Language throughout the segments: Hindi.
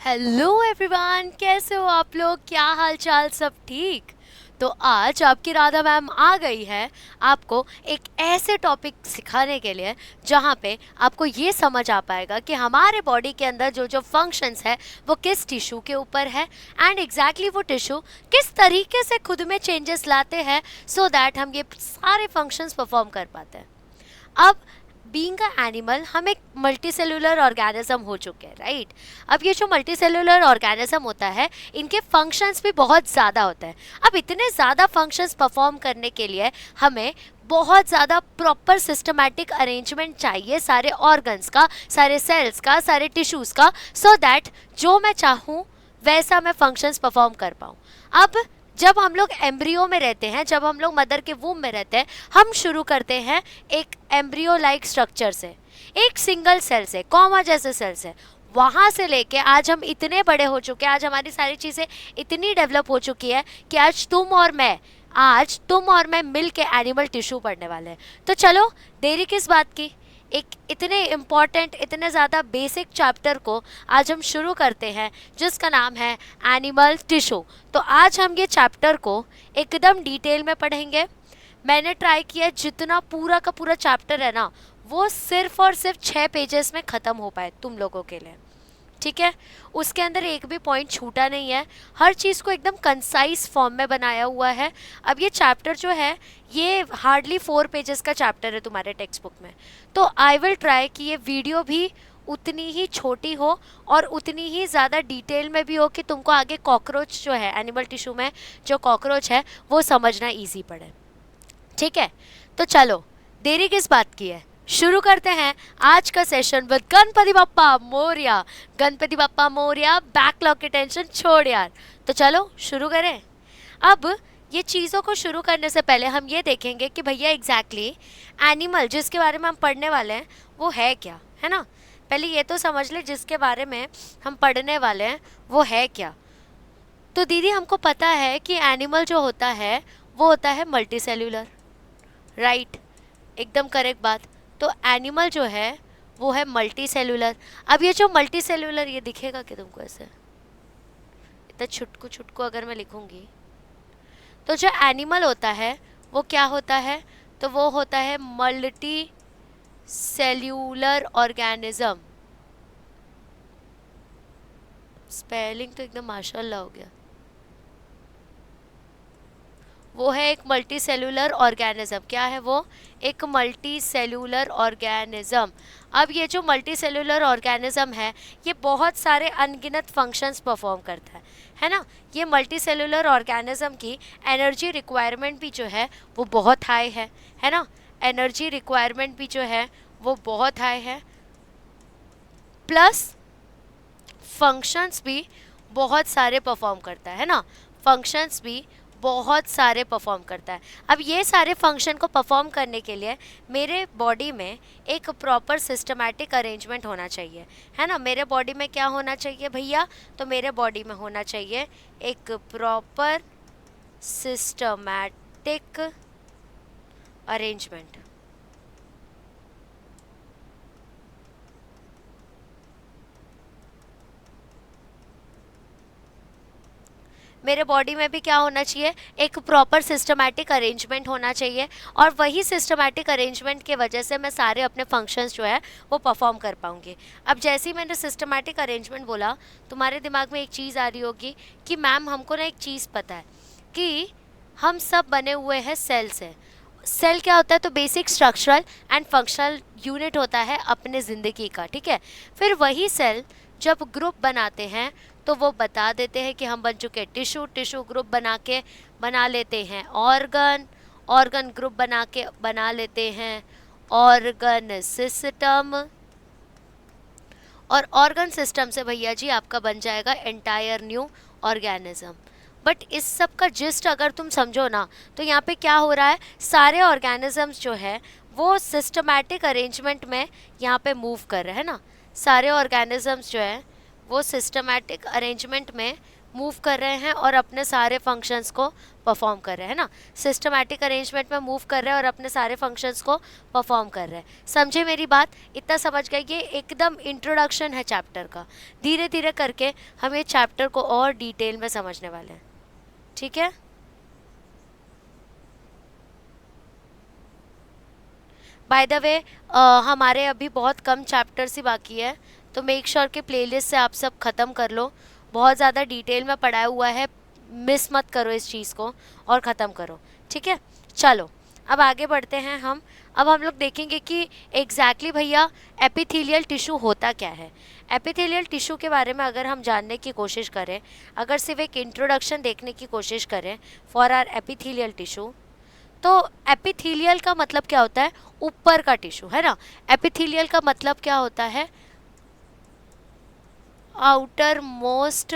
हेलो एवरीवन, कैसे हो आप लोग? क्या हाल चाल? सब ठीक? तो आज आपकी राधा मैम आ गई है आपको एक ऐसे टॉपिक सिखाने के लिए जहाँ पे आपको ये समझ आ पाएगा कि हमारे बॉडी के अंदर जो जो फंक्शंस है वो किस टिश्यू के ऊपर है, एंड एग्जैक्टली वो टिश्यू किस तरीके से खुद में चेंजेस लाते हैं सो दैट हम ये सारे फंक्शंस परफॉर्म कर पाते हैं। अब बीइंग अ एनिमल हम एक मल्टी सेलुलर ऑर्गेनिज्म हो चुके हैं, राइट? अब ये जो मल्टी सेलुलर ऑर्गेनिज्म होता है, इनके फंक्शंस भी बहुत ज़्यादा होते हैं। अब इतने ज़्यादा फंक्शंस परफॉर्म करने के लिए हमें बहुत ज़्यादा प्रॉपर सिस्टमैटिक अरेंजमेंट चाहिए सारे ऑर्गन्स का, सारे सेल्स का, सारे टिश्यूज़ का, सो दैट जो मैं चाहूँ वैसा मैं फंक्शंस परफॉर्म कर पाऊँ। अब जब हम लोग एम्ब्रियो में रहते हैं, जब हम लोग मदर के वूम में रहते हैं, हम शुरू करते हैं एक एम्ब्रियो लाइक स्ट्रक्चर से, एक सिंगल सेल से, कॉमा जैसे सेल से। वहाँ से लेके आज हम इतने बड़े हो चुके हैं, आज हमारी सारी चीज़ें इतनी डेवलप हो चुकी है कि आज तुम और मैं मिल के एनिमल टिश्यू पढ़ने वाले हैं। तो चलो, देरी किस बात की, एक इतने इम्पॉर्टेंट, इतने ज़्यादा बेसिक चैप्टर को आज हम शुरू करते हैं जिसका नाम है एनिमल टिश्यू। तो आज हम ये चैप्टर को एकदम डिटेल में पढ़ेंगे। मैंने ट्राई किया जितना पूरा का पूरा चैप्टर है ना, वो सिर्फ और सिर्फ 6 पेजेस में ख़त्म हो पाए तुम लोगों के लिए, ठीक है? उसके अंदर एक भी पॉइंट छूटा नहीं है, हर चीज़ को एकदम कंसाइज फॉर्म में बनाया हुआ है। अब ये चैप्टर जो है ये हार्डली 4 पेजेस का चैप्टर है तुम्हारे टेक्स्ट बुक में, तो आई विल ट्राई कि ये वीडियो भी उतनी ही छोटी हो और उतनी ही ज़्यादा डिटेल में भी हो कि तुमको आगे कॉकरोच जो है एनिमल टिश्यू में, जो कॉकरोच है वो समझना ईजी पड़े, ठीक है? तो चलो, देरी किस बात की है, शुरू करते हैं आज का session with Ganpati Bappa Morya. Ganpati Bappa Morya, backlog की टेंशन छोड़ यार। तो चलो शुरू करें। अब ये चीज़ों को शुरू करने से पहले हम ये देखेंगे कि भैया एग्जैक्टली एनिमल जिसके बारे में हम पढ़ने वाले हैं वो है क्या, है ना? पहले ये तो समझ ले जिसके बारे में हम पढ़ने वाले हैं वो है क्या। तो दीदी हमको पता है कि एनिमल जो होता है वो होता है मल्टी सेल्यूलर, राइट? एकदम करेक्ट बात। तो एनिमल जो है वो है मल्टी सेलुलर। अब ये जो मल्टी सेलुलर, ये दिखेगा कि तुमको ऐसे इतना छुटकू छुटकू अगर मैं लिखूंगी, तो जो एनिमल होता है वो क्या होता है? तो वो होता है मल्टी सेल्यूलर ऑर्गेनिज्म। स्पेलिंग तो एकदम माशाल्लाह हो गया। वो है एक मल्टी सेलुलर ऑर्गेनिज्म। क्या है वो? एक मल्टी सेलुलर ऑर्गेनिज्म। अब ये जो मल्टी सेलुलर ऑर्गेनिज्म है ये बहुत सारे अनगिनत फंक्शंस परफॉर्म करता है ना? ये मल्टी सेलुलर ऑर्गेनिज्म की एनर्जी रिक्वायरमेंट भी जो है वो बहुत हाई है ना? एनर्जी रिक्वायरमेंट भी जो है वो बहुत हाई है, प्लस फंक्शंस भी बहुत सारे परफॉर्म करता है ना? फंक्शंस भी बहुत सारे परफॉर्म करता है। अब ये सारे फंक्शन को परफॉर्म करने के लिए मेरे बॉडी में एक प्रॉपर सिस्टमैटिक अरेंजमेंट होना चाहिए, है ना? मेरे बॉडी में क्या होना चाहिए भैया? तो मेरे बॉडी में होना चाहिए एक प्रॉपर सिस्टमैटिक अरेंजमेंट। मेरे बॉडी में भी क्या होना चाहिए? एक प्रॉपर सिस्टमैटिक अरेंजमेंट होना चाहिए, और वही सिस्टमैटिक अरेंजमेंट के वजह से मैं सारे अपने फंक्शंस जो है वो परफॉर्म कर पाऊँगी। अब जैसे ही मैंने सिस्टमैटिक अरेंजमेंट बोला, तुम्हारे दिमाग में एक चीज़ आ रही होगी कि मैम हमको ना एक चीज़ पता है कि हम सब बने हुए हैं सेल से। सेल क्या होता है? तो basic structural and functional unit होता है अपने ज़िंदगी का, ठीक है? फिर वही सेल जब ग्रुप बनाते हैं तो वो बता देते हैं कि हम बन चुके हैं टिश्यू, टिश्यू ग्रुप बना लेते हैं ऑर्गन, ऑर्गन ग्रुप बना के बना लेते हैं ऑर्गन सिस्टम, और ऑर्गन सिस्टम से भैया जी आपका बन जाएगा एंटायर न्यू ऑर्गेनिज्म। बट इस सब का जिस्ट अगर तुम समझो ना, तो यहाँ पे क्या हो रहा है? सारे ऑर्गेनिजम्स जो है वो सिस्टमैटिक अरेंजमेंट में यहाँ पे मूव कर रहे हैं ना? सारे ऑर्गेनिजम्स जो है वो सिस्टमैटिक अरेंजमेंट में मूव कर रहे हैं और अपने सारे फंक्शंस को परफॉर्म कर रहे हैं ना, सिस्टमैटिक अरेंजमेंट में मूव कर रहे हैं और अपने सारे फंक्शंस को परफॉर्म कर रहे हैं। समझे मेरी बात? इतना समझ गए? ये एकदम इंट्रोडक्शन है चैप्टर का। धीरे धीरे करके हम ये चैप्टर को और डिटेल में समझने वाले हैं, ठीक है? बाय द वे हमारे अभी बहुत कम चैप्टर्स ही बाकी है, तो मेक श्योर के प्लेलिस्ट से आप सब ख़त्म कर लो। बहुत ज़्यादा डिटेल में पढ़ाया हुआ है, मिस मत करो इस चीज़ को और ख़त्म करो, ठीक है? चलो अब आगे बढ़ते हैं हम। अब हम लोग देखेंगे कि एग्जैक्टली भैया एपिथेलियल टिश्यू होता क्या है। एपिथेलियल टिश्यू के बारे में अगर हम जानने की कोशिश करें, अगर सिर्फ एक इंट्रोडक्शन देखने की कोशिश करें फॉर आर एपिथेलियल टिश्यू, तो एपिथेलियल का मतलब क्या होता है? ऊपर का टिश्यू, है ना। एपिथेलियल का मतलब क्या होता है? आउटर मोस्ट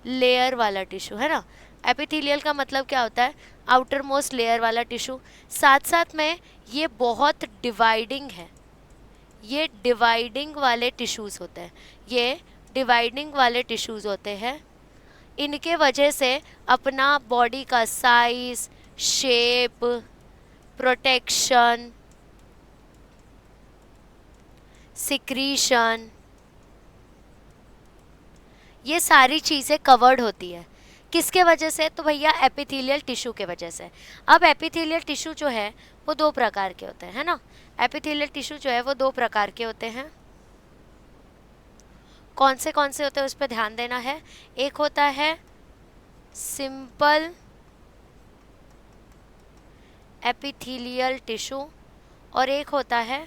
लेयर वाला टिश्यू, है ना। एपिथेलियल का मतलब क्या होता है? आउटर मोस्ट लेयर वाला टिश्यू। साथ साथ में ये बहुत डिवाइडिंग है, ये डिवाइडिंग वाले टिश्यूज़ होते हैं, ये डिवाइडिंग वाले टिश्यूज़ होते हैं। इनके वजह से अपना बॉडी का साइज, शेप, प्रोटेक्शन, सिक्रीशन, ये सारी चीज़ें कवर्ड होती है। किसके वजह से? तो भैया एपिथेलियल टिश्यू के वजह से। अब एपिथेलियल टिश्यू जो है वो दो प्रकार के होते हैं, है ना। एपिथेलियल टिश्यू जो है वो दो प्रकार के होते हैं। कौन से होते हैं उस पर ध्यान देना है। एक होता है सिंपल एपिथेलियल टिश्यू और एक होता है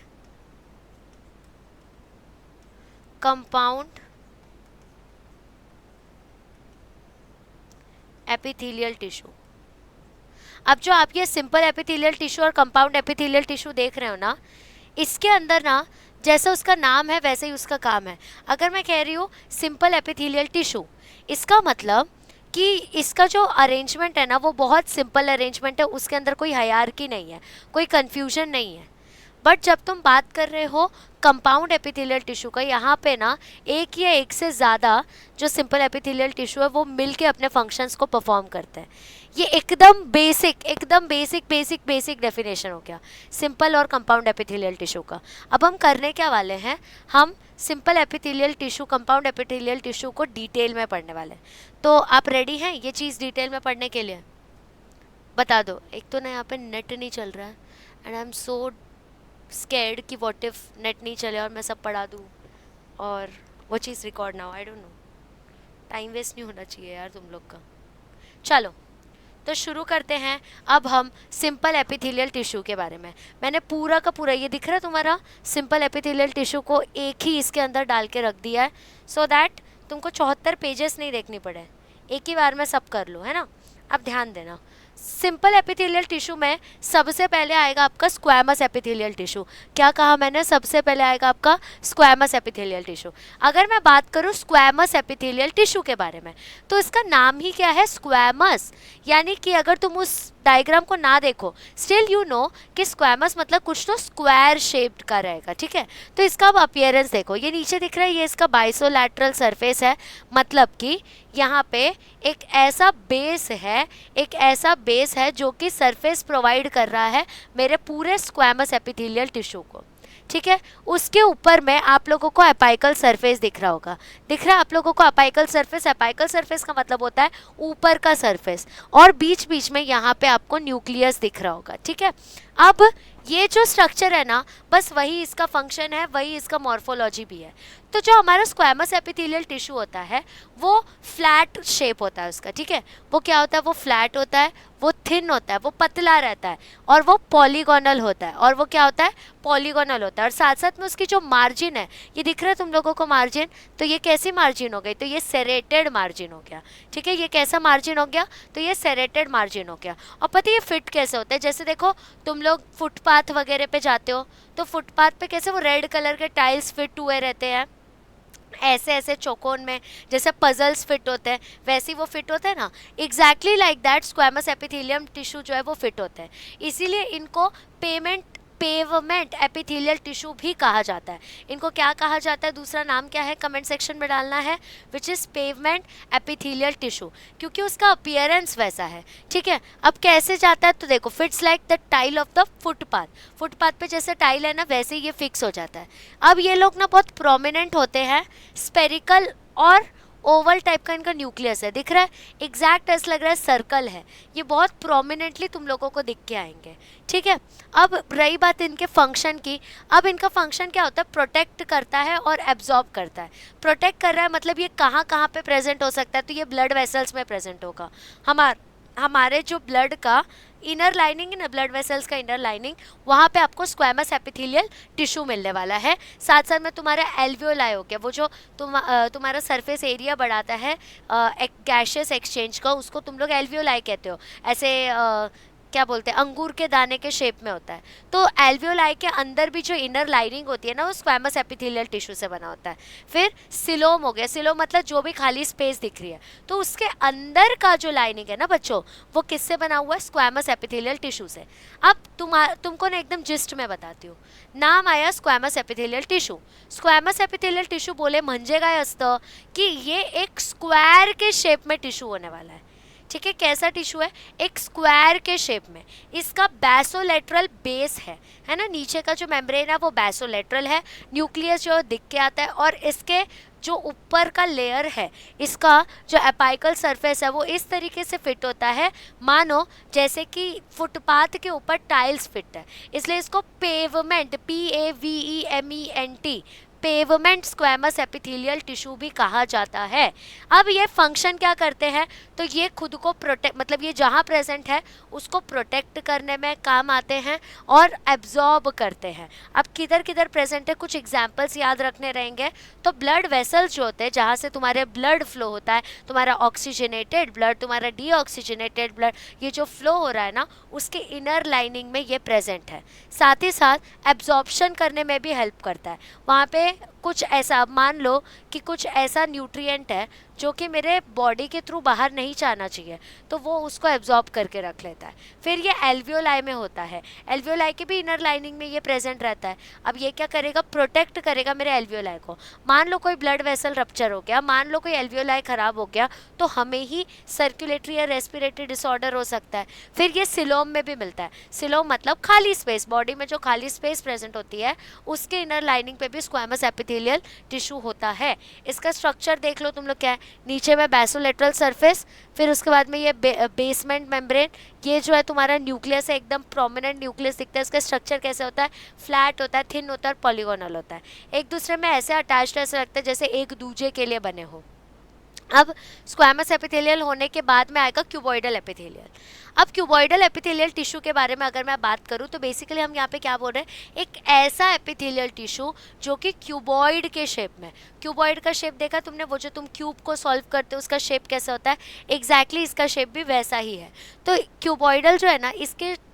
कंपाउंड एपिथेलियल टिश्यू। अब जो आप ये सिंपल एपिथेलियल टिश्यू और कंपाउंड एपिथेलियल टिश्यू देख रहे हो ना, इसके अंदर ना जैसा उसका नाम है वैसे ही उसका काम है। अगर मैं कह रही हूँ सिंपल एपिथेलियल टिश्यू, इसका मतलब कि इसका जो अरेंजमेंट है ना वो बहुत सिंपल अरेंजमेंट है, उसके अंदर कोई हायरार्की नहीं है, कोई कन्फ्यूजन नहीं है। बट जब तुम बात कर रहे हो कंपाउंड एपिथेलियल टिश्यू का, यहाँ पे ना एक या एक से ज़्यादा जो सिंपल एपिथेलियल टिश्यू है वो मिलके अपने फंक्शंस को परफॉर्म करते हैं। ये एकदम बेसिक डेफिनेशन हो गया सिंपल और कंपाउंड एपिथेलियल टिश्यू का। अब हम करने क्या वाले हैं, हम simple epithelial tissue, compound epithelial tissue को डिटेल में पढ़ने वाले हैं। तो आप रेडी हैं ये चीज़ डिटेल में पढ़ने के लिए? बता दो। एक तो ना यहाँ पे नेट नहीं चल रहा है and I am so scared कि व्हाट इफ नेट नहीं चले और मैं सब पढ़ा दूँ और वो चीज़ रिकॉर्ड ना हो। I don't know, time waste नहीं होना चाहिए यार तुम लोग का। चलो तो शुरू करते हैं। अब हम सिंपल एपिथेलियल टिश्यू के बारे में, मैंने पूरा का पूरा ये दिख रहा है तुम्हारा सिंपल एपिथेलियल टिश्यू को एक ही इसके अंदर डाल के रख दिया है सो दैट तुमको 74 पेजेस नहीं देखनी पड़े, एक ही बार में सब कर लो, है ना। अब ध्यान देना, सिंपल एपिथेलियल टिश्यू में सबसे पहले आएगा आपका स्क्वैमस एपिथेलियल टिश्यू। क्या कहा मैंने? सबसे पहले आएगा आपका स्क्वैमस एपिथेलियल टिश्यू। अगर मैं बात करूँ स्क्वैमस एपिथेलियल टिश्यू के बारे में, तो इसका नाम ही क्या है? स्क्वैमस। यानी कि अगर तुम उस डायग्राम को ना देखो, स्टिल यू नो कि स्क्वैमस मतलब कुछ तो स्क्वायर शेप्ड का रहेगा, ठीक है। तो इसका अब अपीयरेंस देखो, ये नीचे दिख रहा है, ये इसका बाइसोलैटरल सरफेस है, मतलब कि यहाँ पे एक ऐसा बेस है, एक ऐसा बेस है जो कि सरफेस प्रोवाइड कर रहा है मेरे पूरे स्क्वैमस एपिथेलियल टिश्यू को, ठीक है। उसके ऊपर में आप लोगों को अपाइकल सरफेस दिख रहा होगा, दिख रहा है आप लोगों को अपाइकल सरफेस? अपाइकल सरफेस का मतलब होता है ऊपर का सरफेस, और बीच बीच में यहाँ पे आपको न्यूक्लियस दिख रहा होगा, ठीक है। अब ये जो स्ट्रक्चर है ना, बस वही इसका फंक्शन है, वही इसका मॉर्फोलॉजी भी है। तो जो हमारा स्क्वैमस एपिथेलियल टिश्यू होता है वो फ्लैट शेप होता है उसका, ठीक है। वो क्या होता है? वो फ्लैट होता है, वो थिन होता है, वो पतला रहता है, और वो पॉलीगोनल होता है। और वो क्या होता है? पॉलीगोनल होता है। और साथ साथ में उसकी जो मार्जिन है, ये दिख रहा है तुम लोगों को मार्जिन? तो ये कैसी मार्जिन हो गई? तो ये सेरेटेड मार्जिन हो गया, ठीक है। ये कैसा मार्जिन हो गया? तो ये सेरेटेड मार्जिन हो गया। और पता है ये फिट कैसे होता है? जैसे देखो तुम लोग फुटपाथ वगैरह पे जाते हो तो फुटपाथ पे कैसे वो रेड कलर के टाइल्स फिट हुए रहते हैं, ऐसे ऐसे चौकोन में, जैसे पजल्स फिट होते हैं वैसे ही वो फिट होता है ना। Exactly like that squamous epithelium tissue जो है वो फिट होता है। इसीलिए इनको पेमेंट पेवमेंट एपिथेलियल टिश्यू भी कहा जाता है। इनको क्या कहा जाता है, दूसरा नाम क्या है, कमेंट सेक्शन में डालना है, which is pavement epithelial tissue, क्योंकि उसका अपीयरेंस वैसा है। ठीक है, अब कैसे जाता है तो देखो, fits like the tile of the footpath, footpath पे जैसे टाइल है ना वैसे ही ये फिक्स हो जाता है। अब ये लोग ना बहुत प्रोमिनेंट होते हैं, स्पेरिकल और ओवल टाइप का इनका न्यूक्लियस है, दिख रहा है, एग्जैक्ट ऐसा लग रहा है सर्कल है, ये बहुत प्रोमिनेंटली तुम लोगों को दिख के आएंगे। ठीक है, अब रही बात इनके फंक्शन की, अब इनका फंक्शन क्या होता है, प्रोटेक्ट करता है और एब्जॉर्ब करता है। प्रोटेक्ट कर रहा है मतलब ये कहाँ कहाँ पे प्रेजेंट हो सकता है, तो ये ब्लड वेसल्स में प्रेजेंट होगा। हमारे जो ब्लड का इनर लाइनिंग है ना, ब्लड वेसल्स का इनर लाइनिंग, वहाँ पे आपको स्क्वैमस एपिथेलियल टिश्यू मिलने वाला है। साथ साथ में तुम्हारा एल्वियोलाई हो गया, वो जो तुम्हारा सरफेस एरिया बढ़ाता है गैशियस एक्सचेंज का, उसको तुम लोग एल्वियोलाई कहते हो। ऐसे क्या बोलते हैं, अंगूर के दाने के शेप में होता है। तो एल्वियोलाई के अंदर भी जो इनर लाइनिंग होती है ना, वो स्क्वैमस एपिथेलियल टिश्यू से बना होता है। फिर सिलोम हो गया, सिलोम मतलब जो भी खाली स्पेस दिख रही है, तो उसके अंदर का जो लाइनिंग है ना बच्चों, वो किससे बना हुआ है, स्क्वैमस एपिथेलियल टिश्यू से। अब तुमको ना एकदम जिस्ट में बताती हूँ, नाम आया squamous epithelial tissue. Squamous epithelial tissue बोले म्हणजे काय असतं कि ये एक स्क्वायर के शेप में टिश्यू होने वाला है। ठीक है, कैसा टिश्यू है, एक स्क्वायर के शेप में, इसका बैसोलेटरल बेस है ना, नीचे का जो मेम्ब्रेन है वो बैसोलेटरल है, न्यूक्लियस जो दिख के आता है, और इसके जो ऊपर का लेयर है, इसका जो एपाइकल सरफेस है वो इस तरीके से फिट होता है मानो जैसे कि फुटपाथ के ऊपर टाइल्स फिट है, इसलिए इसको pavement, PAVEMENT, pavement squamous epithelial tissue भी कहा जाता है। अब ये फंक्शन क्या करते हैं, तो ये खुद को प्रोटेक्ट, मतलब ये जहाँ प्रेजेंट है उसको प्रोटेक्ट करने में काम आते हैं और एब्जॉर्ब करते हैं। अब किधर किधर प्रेजेंट है, कुछ एग्जाम्पल्स याद रखने रहेंगे। तो ब्लड वेसल्स जो होते हैं, जहाँ से तुम्हारे ब्लड फ्लो होता है, तुम्हारा ऑक्सीजनेटेड ब्लड, तुम्हारा डीऑक्सीजनेटेड ब्लड, ये जो फ्लो हो रहा है ना, उसके इनर लाइनिंग में ये प्रेजेंट है। साथ ही साथ एब्जॉर्प्शन करने में भी हेल्प करता है। वहाँ पे कुछ ऐसा, मान लो कि कुछ ऐसा न्यूट्रिएंट है जो कि मेरे बॉडी के थ्रू बाहर नहीं जाना चाहिए, तो वो उसको एब्जॉर्ब करके रख लेता है। फिर ये एल्वियोलाई में होता है, एल्वियोलाई के भी इनर लाइनिंग में ये प्रेजेंट रहता है। अब ये क्या करेगा, प्रोटेक्ट करेगा मेरे एल्वियोलाई को। मान लो कोई ब्लड वेसल रप्चर हो गया, मान लो कोई एल्वियोलाई खराब हो गया, तो हमें ही सर्कुलेटरी या रेस्पिरेटरी डिसऑर्डर हो सकता है। फिर ये सिलोम में भी मिलता है, सिलोम मतलब खाली स्पेस, बॉडी में जो खाली स्पेस प्रेजेंट होती है उसके इनर लाइनिंग पे भी स्क्वैमस एपिथेलियल टिश्यू होता है। इसका स्ट्रक्चर देख लो तुम लोग, क्या है, नीचे में बैसोलेटरल सरफेस, फिर उसके बाद में ये बेसमेंट मेम्ब्रेन, ये जो है तुम्हारा न्यूक्लियस है, एकदम प्रोमिनेंट न्यूक्लियस दिखता है। इसका स्ट्रक्चर कैसे होता है, फ्लैट होता है, थिन होता है, पॉलीगोनल होता है, एक दूसरे में ऐसे अटैच्ड, ऐसे लगता है जैसे एक दूजे के लिए बने हो। अब स्क्वैमस एपिथेलियल होने के बाद में आएगा क्यूबॉइडल एपिथेलियल। अब क्यूबॉइडल एपिथेलियल टिश्यू के बारे में अगर मैं बात करूं तो बेसिकली हम यहाँ पे क्या बोल रहे हैं, एक ऐसा एपिथेलियल टिश्यू जो कि क्यूबॉइड के शेप में। क्यूबॉइड का शेप देखा तुमने, वो जो तुम क्यूब को सॉल्व करते हो उसका शेप कैसा होता है, एग्जैक्टली इसका शेप भी वैसा ही है। तो क्यूबॉइडल जो है ना,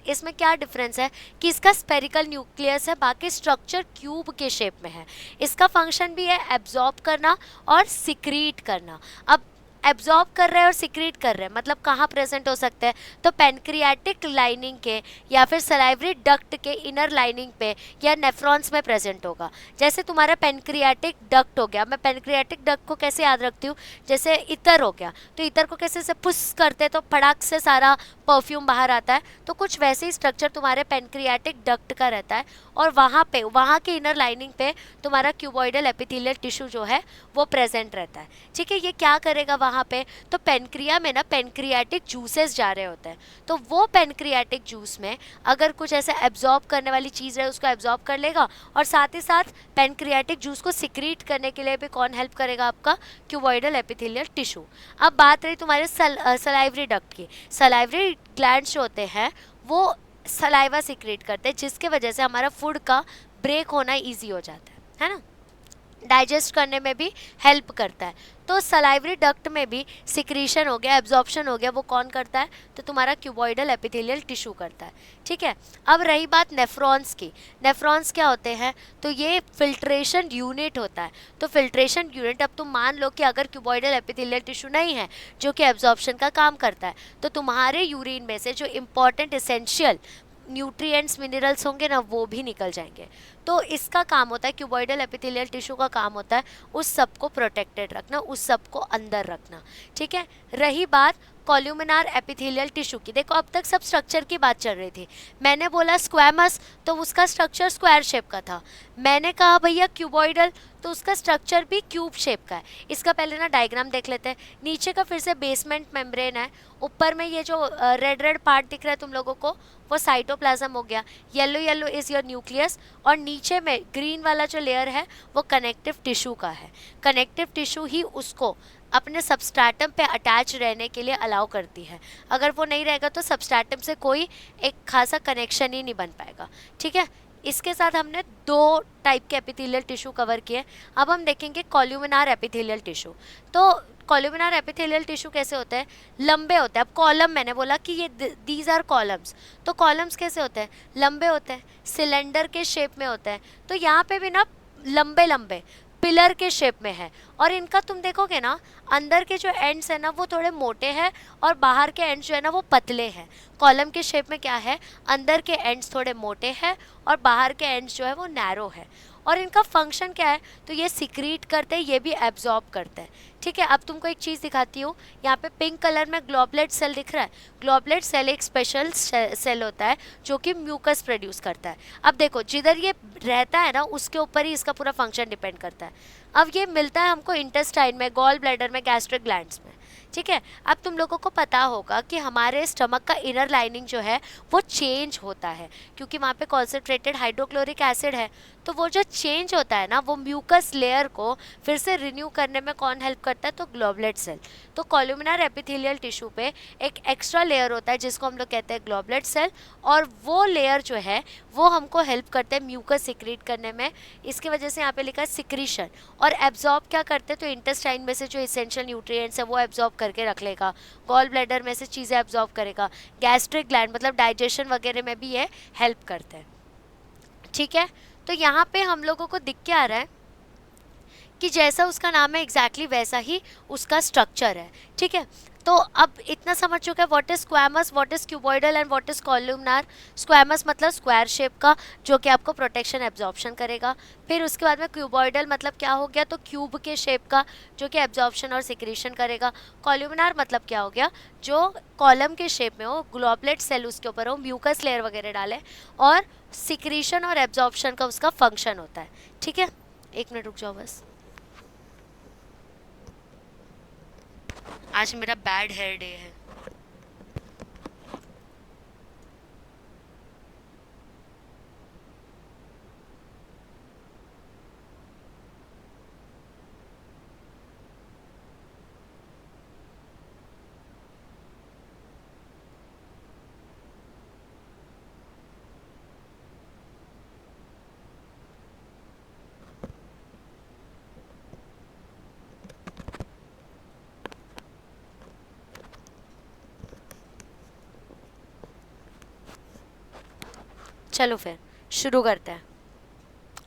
इसमें क्या डिफरेंस है कि इसका स्पेरिकल न्यूक्लियस है, बाकी स्ट्रक्चर क्यूब के शेप में है। इसका फंक्शन भी है एब्जॉर्ब करना और सिक्रीट करना। अब एब्जॉर्ब कर रहे हैं और सिक्रीट कर रहे हैं, मतलब कहाँ प्रेजेंट हो सकते हैं, तो पेनक्रियाटिक लाइनिंग के या फिर सलाइवरी डक्ट के इनर लाइनिंग पे या नेफ्रॉन्स में प्रेजेंट होगा। जैसे तुम्हारा पेनक्रियाटिक डक्ट हो गया, मैं पेनक्रियाटिक डक्ट को कैसे याद रखती हूँ, जैसे इतर हो गया, तो इतर को कैसे से पुश करते तो फटाक से सारा परफ्यूम बाहर आता है, तो कुछ वैसे ही स्ट्रक्चर तुम्हारे पेनक्रियाटिक डक्ट का रहता है, और वहाँ के इनर लाइनिंग पे तुम्हारा क्यूबॉइडल एपिथेलियल टिश्यू जो है वो प्रेजेंट रहता है। ठीक है, ये क्या करेगा वहाँ पे, तो पेनक्रिया में ना पेनक्रियाटिक जूसेस जा रहे होते हैं, तो वो पेनक्रियाटिक जूस में अगर कुछ ऐसा एब्जॉर्ब करने वाली चीज़ है उसको एब्जॉर्ब कर लेगा, और साथ ही साथ पेनक्रियाटिक जूस को सिक्रीट करने के लिए भी कौन हेल्प करेगा, आपका क्यूबॉइडल एपिथेलियल टिश्यू। अब बात रही तुम्हारे सलाइवरी डक्ट की, सलाइवरी ग्लैंड्स जो होते हैं वो सलाइवा सिक्रेट करते हैं, जिसके वजह से हमारा फूड का ब्रेक होना इजी हो जाता है ना, डाइजेस्ट करने में भी हेल्प करता है। तो सलाइवरी डक्ट में भी सिक्रीशन हो गया, एब्जॉर्प्शन हो गया, वो कौन करता है, तो तुम्हारा क्यूबॉइडल एपिथेलियल टिश्यू करता है। ठीक है, अब रही बात नेफ्रॉन्स की, नेफ्रॉन्स क्या होते हैं, तो ये फिल्ट्रेशन यूनिट होता है। तो फिल्ट्रेशन यूनिट, अब तुम मान लो कि अगर क्यूबॉइडल एपिथेलियल टिश्यू नहीं है जो कि एब्जॉर्प्शन का काम करता है, तो तुम्हारे यूरिन में से जो इम्पॉर्टेंट एसेंशियल न्यूट्रिएंट्स मिनरल्स होंगे ना वो भी निकल जाएंगे। तो इसका काम होता है, क्यूबॉइडल एपिथेलियल टिश्यू का काम होता है उस सब को प्रोटेक्टेड रखना, उस सब को अंदर रखना। ठीक है, रही बात कॉल्यूमिनार एपिथेलियल टिश्यू की, देखो अब तक सब स्ट्रक्चर की बात चल रही थी। मैंने बोला स्क्वैमस तो उसका स्ट्रक्चर स्क्वायर शेप का था, मैंने कहा भैया क्यूबॉइडल तो उसका स्ट्रक्चर भी क्यूब शेप का है। इसका पहले ना डायग्राम देख लेते हैं। नीचे का फिर से बेसमेंट मेम्ब्रेन है, ऊपर में ये जो रेड रेड पार्ट दिख रहा है तुम लोगों को वो साइटोप्लाज्म हो गया, yellow yellow is your nucleus, और नीचे में ग्रीन वाला जो लेयर है वो कनेक्टिव टिश्यू का है। कनेक्टिव टिश्यू ही उसको अपने सबस्ट्रैटम पे अटैच रहने के लिए अलाउ करती है, अगर वो नहीं रहेगा तो सबस्ट्रैटम से कोई एक खासा कनेक्शन ही नहीं बन पाएगा। ठीक है, इसके साथ हमने दो टाइप के एपिथेलियल टिश्यू कवर किए। अब हम देखेंगे कॉल्यूमिनार एपिथेलियल टिश्यू। तो कॉल्यूमिनार एपिथेलियल टिश्यू कैसे होते हैं, लंबे होते हैं। अब कॉलम मैंने बोला कि ये दीज आर कॉलम्स, तो कॉलम्स कैसे होते हैं, लंबे होते हैं, सिलेंडर के शेप में होते हैं। तो यहाँ पे भी ना लंबे लंबे पिलर के शेप में है, और इनका तुम देखोगे ना अंदर के जो एंड्स है ना वो थोड़े मोटे हैं और बाहर के एंड्स जो है ना वो पतले हैं। कॉलम के शेप में क्या है, अंदर के एंड्स थोड़े मोटे हैं और बाहर के एंड्स जो है वो नैरो है। और इनका फंक्शन क्या है, तो ये सिक्रीट करते हैं, ये भी एब्जॉर्ब करते हैं। ठीक है, अब तुमको एक चीज़ दिखाती हूँ, यहाँ पे पिंक कलर में ग्लोबुलेट सेल दिख रहा है। ग्लोबुलेट सेल एक स्पेशल सेल होता है जो कि म्यूकस प्रोड्यूस करता है। अब देखो जिधर ये रहता है ना उसके ऊपर ही इसका पूरा फंक्शन डिपेंड करता है। अब ये मिलता है हमको इंटेस्टाइन में, गॉल ब्लैडर में, गैस्ट्रिक ग्लैंड्स में। ठीक है, अब तुम लोगों को पता होगा कि हमारे स्टमक का इनर लाइनिंग जो है वो चेंज होता है क्योंकि वहाँ पे कॉन्सेंट्रेटेड हाइड्रोक्लोरिक एसिड है। तो वो जो चेंज होता है ना वो म्यूकस लेयर को फिर से रिन्यू करने में कौन हेल्प करता है, तो ग्लोबुलेट सेल। तो कॉल्यूमिनार एपिथेलियल टिश्यू पे एक एक्स्ट्रा लेयर होता है जिसको हम लोग कहते हैं ग्लोबुलेट सेल, और वो लेयर जो है वो हमको हेल्प करते हैं म्यूकस सिक्रीट करने में। इसकी वजह से यहाँ पे लिखा है सिक्रीशन। और एब्जॉर्ब क्या करते हैं, तो इंटेस्टाइन में से जो इसेंशियल न्यूट्रिएंट्स है वो एब्जॉर्ब करके रख लेगा, गॉल ब्लैडर में से चीज़ें एब्जॉर्ब करेगा, गैस्ट्रिक ग्लैंड मतलब डाइजेशन वगैरह में भी ये हेल्प करते हैं। ठीक है, तो यहाँ पे हम लोगों को दिख के आ रहा है कि जैसा उसका नाम है एग्जैक्टली वैसा ही उसका स्ट्रक्चर है। ठीक है, तो अब इतना समझ चुके हैं what is squamous, what is cuboidal and what is columnar. Squamous मतलब स्क्वायर शेप का जो कि आपको प्रोटेक्शन एब्जॉर्प्शन करेगा। फिर उसके बाद में क्यूबॉइडल मतलब क्या हो गया, तो क्यूब के शेप का जो कि एब्जॉर्प्शन और सिक्रीशन करेगा। कॉल्यूमिनार मतलब क्या हो गया, जो कॉलम के शेप में हो, ग्लोबुलेट सेल उसके ऊपर हो, म्यूकस लेयर वगैरह डाले, और सिक्रीशन और एब्जॉर्प्शन का उसका फंक्शन होता है। ठीक है, एक मिनट रुक जाओ बस, आज मेरा बैड हेयर डे है। चलो फिर शुरू करते हैं।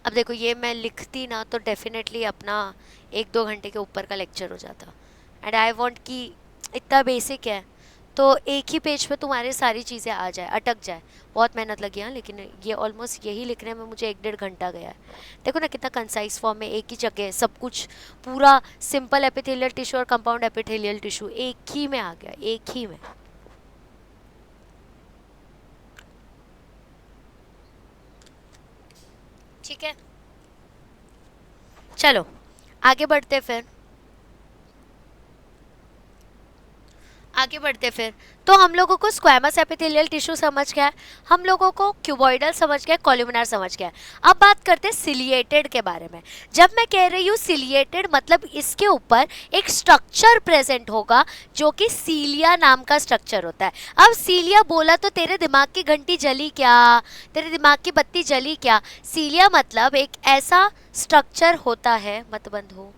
अब देखो ये मैं लिखती ना तो डेफिनेटली अपना 1-2 घंटे के ऊपर का लेक्चर हो जाता, एंड आई वांट कि इतना बेसिक है तो एक ही पेज पे तुम्हारी सारी चीज़ें आ जाए, अटक जाए। बहुत मेहनत लगी हाँ, लेकिन ये ऑलमोस्ट यही लिखने में मुझे 1-1.5 घंटा गया है। देखो ना कितना कंसाइज फॉर्म में एक ही जगह सब कुछ, पूरा सिंपल एपिथेलियल टिश्यू और कंपाउंड एपिथेलियल टिश्यू एक ही में आ गया, एक ही में। ठीक है, चलो आगे बढ़ते फिर, आगे बढ़ते फिर। तो हम लोगों को स्क्वैमस एपिथेलियल टिश्यू समझ गया है, हम लोगों को क्यूबॉइडल समझ गया, कॉल्यूमिनार समझ गया। अब बात करते हैं सिलिएटेड के बारे में। जब मैं कह रही हूँ सिलिएटेड मतलब इसके ऊपर एक स्ट्रक्चर प्रेजेंट होगा जो कि सीलिया नाम का स्ट्रक्चर होता है। अब सीलिया बोला तो तेरे दिमाग की घंटी जली क्या, तेरे दिमाग की बत्ती जली क्या। सीलिया मतलब एक ऐसा स्ट्रक्चर होता है, मत बंद हो,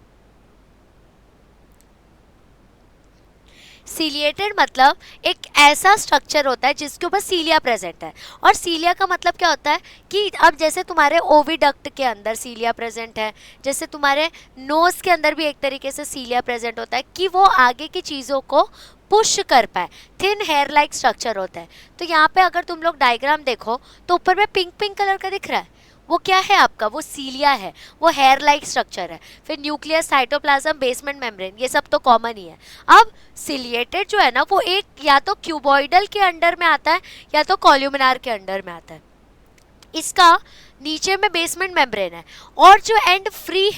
सीलिएटेड मतलब एक ऐसा स्ट्रक्चर होता है जिसके ऊपर सीलिया प्रेजेंट है। और सीलिया का मतलब क्या होता है कि अब जैसे तुम्हारे ओविडक्ट के अंदर सीलिया प्रेजेंट है, जैसे तुम्हारे नोज के अंदर भी एक तरीके से सीलिया प्रेजेंट होता है कि वो आगे की चीज़ों को पुश कर पाए। थिन हेयर लाइक स्ट्रक्चर होता है। तो यहाँ पे अगर तुम लोग डायग्राम देखो तो ऊपर में पिंक पिंक कलर का दिख रहा है, वो क्या है आपका, वो सीलिया है, वो हेयर लाइक स्ट्रक्चर है। फिर न्यूक्लियस, साइटोप्लाज्म, बेसमेंट मेम्ब्रेन, ये सब तो कॉमन ही है। अब सिलिएटेड जो है ना वो एक या तो क्यूबॉइडल के अंडर में आता है या तो कॉल्यूमिनार के अंडर में आता है। इसका नीचे में बेसमेंट मेम्ब्रेन है और जो एंड फ्री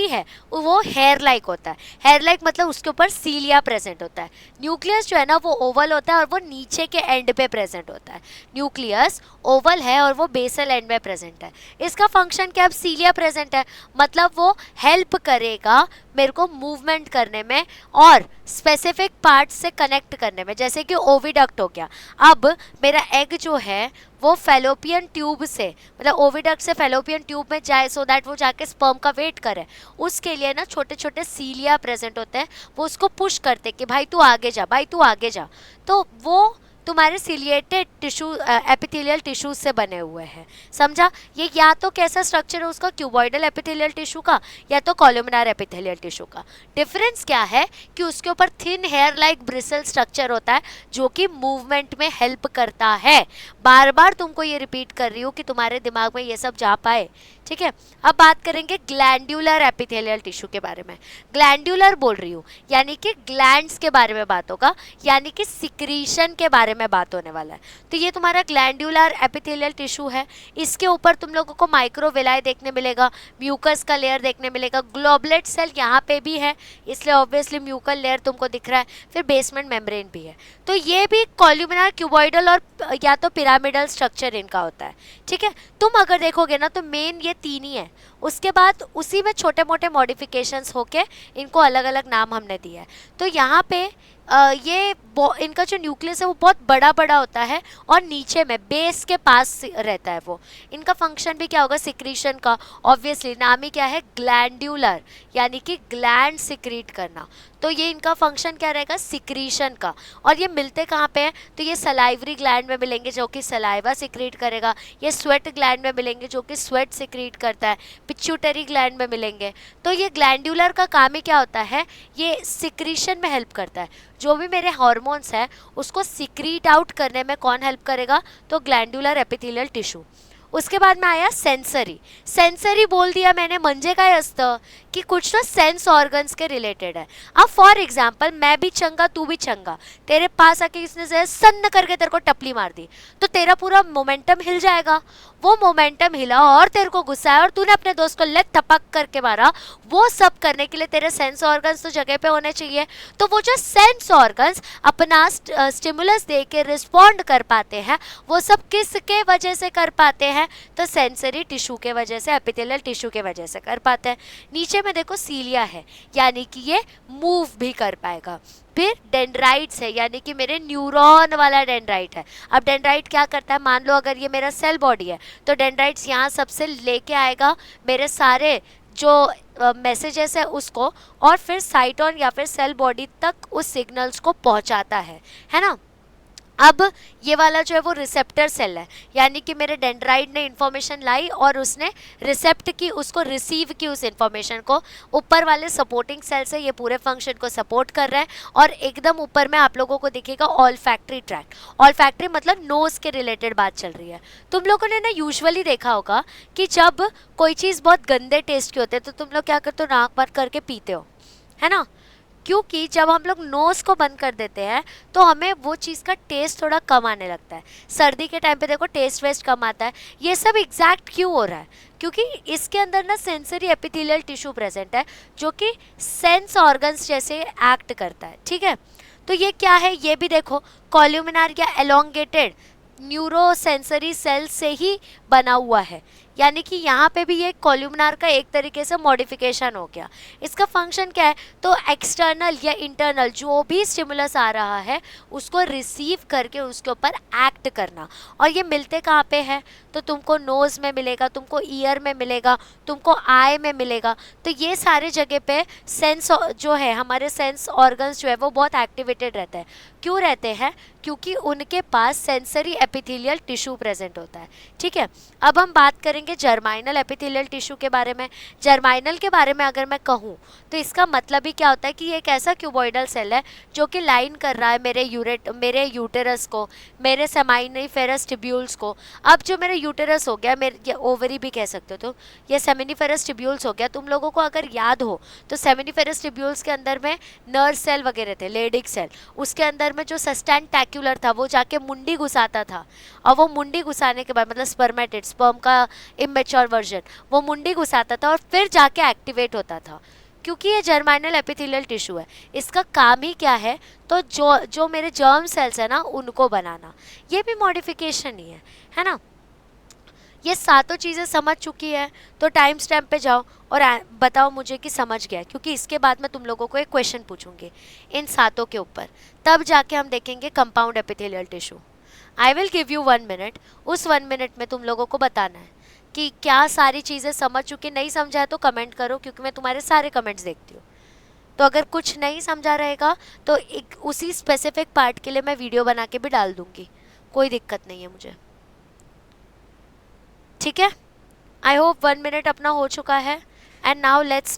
है वो हेयर लाइक होता है। हेयर लाइक मतलब उसके ऊपर सीलिया प्रेजेंट होता है। न्यूक्लियस जो है ना वो ओवल होता है और वो नीचे के एंड पे प्रेजेंट होता है। न्यूक्लियस ओवल है और वो बेसल एंड में प्रेजेंट है। इसका फंक्शन क्या, अब सीलिया प्रेजेंट है मतलब वो हेल्प करेगा मेरे को मूवमेंट करने में और स्पेसिफिक पार्ट से कनेक्ट करने में, जैसे कि ओविडक्ट हो गया। अब मेरा एग जो है वो फैलोपियन ट्यूब से, मतलब ओविडक्ट से फैलोपियन ट्यूब में जाए सो दैट वो जाके स्पर्म का वेट करे, उसके लिए ना छोटे छोटे सीलिया प्रेजेंट होते हैं। वो उसको पुश करते कि भाई तू आगे जा, भाई तू आगे जा। तो वो तुम्हारे सिलिएटेड टिश्यू, एपिथेलियल टिश्यूज से बने हुए हैं। समझा? ये या तो कैसा स्ट्रक्चर है उसका, क्यूबॉइडल एपिथेलियल टिश्यू का या तो कॉलुमिनार एपिथेलियल टिश्यू का। डिफरेंस क्या है कि उसके ऊपर thin hair like bristle structure होता है जो कि मूवमेंट में हेल्प करता है। बार बार तुमको ये रिपीट कर रही हूँ कि तुम्हारे दिमाग में ये सब जा पाए। ठीक है, अब बात करेंगे ग्लैंड्यूलर एपिथेलियल टिश्यू के बारे में। ग्लैंड्यूलर बोल रही हूँ यानी कि ग्लैंड्स के बारे में बात होगा, यानी कि सिक्रीशन के बारे में बात होने वाला है। तो ये तुम्हारा ग्लैंड्यूलर एपिथेलियल टिश्यू है। इसके ऊपर तुम लोगों को माइक्रोविलाई देखने मिलेगा, म्यूकस का लेयर देखने मिलेगा, ग्लोबुलेट सेल यहाँ पे भी है इसलिए ऑब्वियसली म्यूकल लेयर तुमको दिख रहा है, फिर बेसमेंट मेम्ब्रेन भी है। तो ये भी कॉल्यूमिनार, क्यूबॉइडल और या तो पिरामिडल स्ट्रक्चर इनका होता है। ठीक है, तुम अगर देखोगे ना तो मेन ये तीन ही है, उसके बाद उसी में छोटे मोटे मॉडिफिकेशंस होके इनको अलग अलग नाम हमने दिया है। तो यहाँ पे ये इनका जो न्यूक्लियस है वो बहुत बड़ा बड़ा होता है और नीचे में बेस के पास रहता है वो। इनका फंक्शन भी क्या होगा, सिक्रीशन का। ऑब्वियसली नाम ही क्या है, ग्लैंड्यूलर, यानी कि ग्लैंड सिक्रीट करना। तो ये इनका फंक्शन क्या रहेगा, सिक्रीशन का। और ये मिलते कहाँ पे हैं, तो ये सलाइवरी ग्लैंड में मिलेंगे जो कि सलाइवा सिक्रीट करेगा, ये स्वेट ग्लैंड में मिलेंगे जो कि स्वेट सिक्रीट करता है, पिट्यूटरी ग्लैंड में मिलेंगे। तो ये ग्लैंड्यूलर का काम ही क्या होता है, ये सिक्रीशन में हेल्प करता है। जो भी मेरे हार्मोन्स हैं उसको सिक्रीट आउट करने में कौन हेल्प करेगा, तो ग्लैंड्यूलर एपिथेलियल टिश्यू। उसके बाद में आया सेंसरी। सेंसरी बोल दिया मैंने म्हणजे काय असतं कि कुछ तो सेंस ऑर्गन्स के रिलेटेड है। अब फॉर एग्जाम्पल मैं भी चंगा तू भी चंगा, तेरे पास आके किसने से सन्न करके तेरे को टपली मार दी तो तेरा पूरा मोमेंटम हिल जाएगा। वो मोमेंटम हिला और तेरे को गुस्सा है और तूने अपने दोस्त को लेट थपक करके मारा। वो सब करने के लिए तेरे सेंस ऑर्गन्स तो जगह पे होने चाहिए। तो वो जो सेंस ऑर्गन्स अपना स्टिमुलस दे के रिस्पॉन्ड कर पाते हैं वो सब किसके वजह से कर पाते हैं, तो सेंसरी टिश्यू के वजह से, एपिथेलियल टिश्यू के वजह से कर पाते हैं। नीचे में देखो सीलिया है यानी कि ये मूव भी कर पाएगा। फिर डेंड्राइट्स है यानी कि मेरे न्यूरॉन वाला डेंड्राइट है। अब डेंड्राइट क्या करता है, मान लो अगर ये मेरा सेल बॉडी है तो डेंड्राइट्स यहाँ सबसे लेके आएगा मेरे सारे जो मैसेजेस है उसको, और फिर साइटोन या फिर सेल बॉडी तक उस सिग्नल्स को पहुँचाता है ना। अब ये वाला जो है वो रिसेप्टर सेल है यानी कि मेरे डेंड्राइट ने इन्फॉर्मेशन लाई और उसने रिसेप्ट की, उसको रिसीव की उस इन्फॉर्मेशन को। ऊपर वाले सपोर्टिंग सेल से ये पूरे फंक्शन को सपोर्ट कर रहा है। और एकदम ऊपर में आप लोगों को दिखेगा all factory tract. All factory मतलब नोज के रिलेटेड बात चल रही है। तुम लोगों ने ना यूजुअली देखा होगा कि जब कोई चीज़ बहुत गंदे टेस्ट की होती है तो तुम लोग क्या करते हो, नाक बंद करके पीते हो, है ना। क्योंकि जब हम लोग नोज़ को बंद कर देते हैं तो हमें वो चीज़ का टेस्ट थोड़ा कम आने लगता है। सर्दी के टाइम पे देखो टेस्ट वेस्ट कम आता है। ये सब एग्जैक्ट क्यों हो रहा है, क्योंकि इसके अंदर ना सेंसरी एपिथेलियल टिश्यू प्रेजेंट है जो कि सेंस ऑर्गन्स जैसे एक्ट करता है। ठीक है, तो ये क्या है, ये भी देखो कॉल्यूमिनार या एलोंगेटेड न्यूरोसेंसरी सेल से ही बना हुआ है। यानी कि यहाँ पे भी ये कॉल्यूमनार का एक तरीके से मॉडिफिकेशन हो गया। इसका फंक्शन क्या है, तो एक्सटर्नल या इंटरनल जो भी स्टिमुलस आ रहा है उसको रिसीव करके उसके ऊपर एक्ट करना। और ये मिलते कहाँ पे है, तो तुमको नोज़ में मिलेगा, तुमको ईयर में मिलेगा, तुमको आई में मिलेगा। तो ये सारे जगह पे सेंस जो है, हमारे सेंस ऑर्गन्स जो है वो बहुत एक्टिवेटेड रहते हैं। क्यों रहते हैं, क्योंकि उनके पास सेंसरी एपिथेलियल टिश्यू प्रेजेंट होता है। ठीक है, अब हम बात करेंगे जर्माइनल एपिथेलियल टिश्यू के बारे में। जर्माइनल के बारे में अगर मैं कहूँ तो इसका मतलब ही क्या होता है कि ये एक ऐसा क्यूबॉइडल सेल है जो कि लाइन कर रहा है मेरे यूटेरस को, मेरे सेमाइनिफेरस टिब्यूल्स को। अब जो मेरा यूटेरस हो गया, मेरे ये ओवरी भी कह सकते हो, तो ये सेमिनिफेरस टिब्यूल्स हो गया। तुम लोगों को अगर याद हो तो सेमिनिफेरस टिब्यूल्स के अंदर में नर्व सेल वगैरह थे, लेडिक सेल, उसके अंदर में जो सस्टेंटैक्युलर था वो जाके मुंडी घुसाता था, और वो मुंडी घुसाने के बाद मतलब स्पर्मेटिड, स्पर्म का इमेच्योर वर्जन, वो मुंडी घुसाता था और फिर जाके एक्टिवेट होता था। क्योंकि ये जर्माइनल एपिथेलियल टिश्यू है, इसका काम ही क्या है, तो जो मेरे जर्म सेल्स है ना उनको बनाना। ये भी मॉडिफिकेशन ही है ना। ये सातों चीज़ें समझ चुकी है तो टाइम स्टैम्प पे जाओ और बताओ मुझे कि समझ गया, क्योंकि इसके बाद मैं तुम लोगों को एक क्वेश्चन पूछूंगी इन सातों के ऊपर, तब जाके हम देखेंगे compound epithelial tissue. I will give you 1 minute, उस 1 मिनट में तुम लोगों को बताना है कि क्या सारी चीज़ें समझ चुकी। नहीं समझा है तो कमेंट करो, क्योंकि मैं तुम्हारे सारे कमेंट्स देखती हूँ। तो अगर कुछ नहीं समझा रहेगा तो एक उसी स्पेसिफिक पार्ट के लिए मैं वीडियो बना के भी डाल दूँगी, कोई दिक्कत नहीं है मुझे। ठीक है, आई होप 1 मिनट अपना हो चुका है। एंड नाउ लेट्स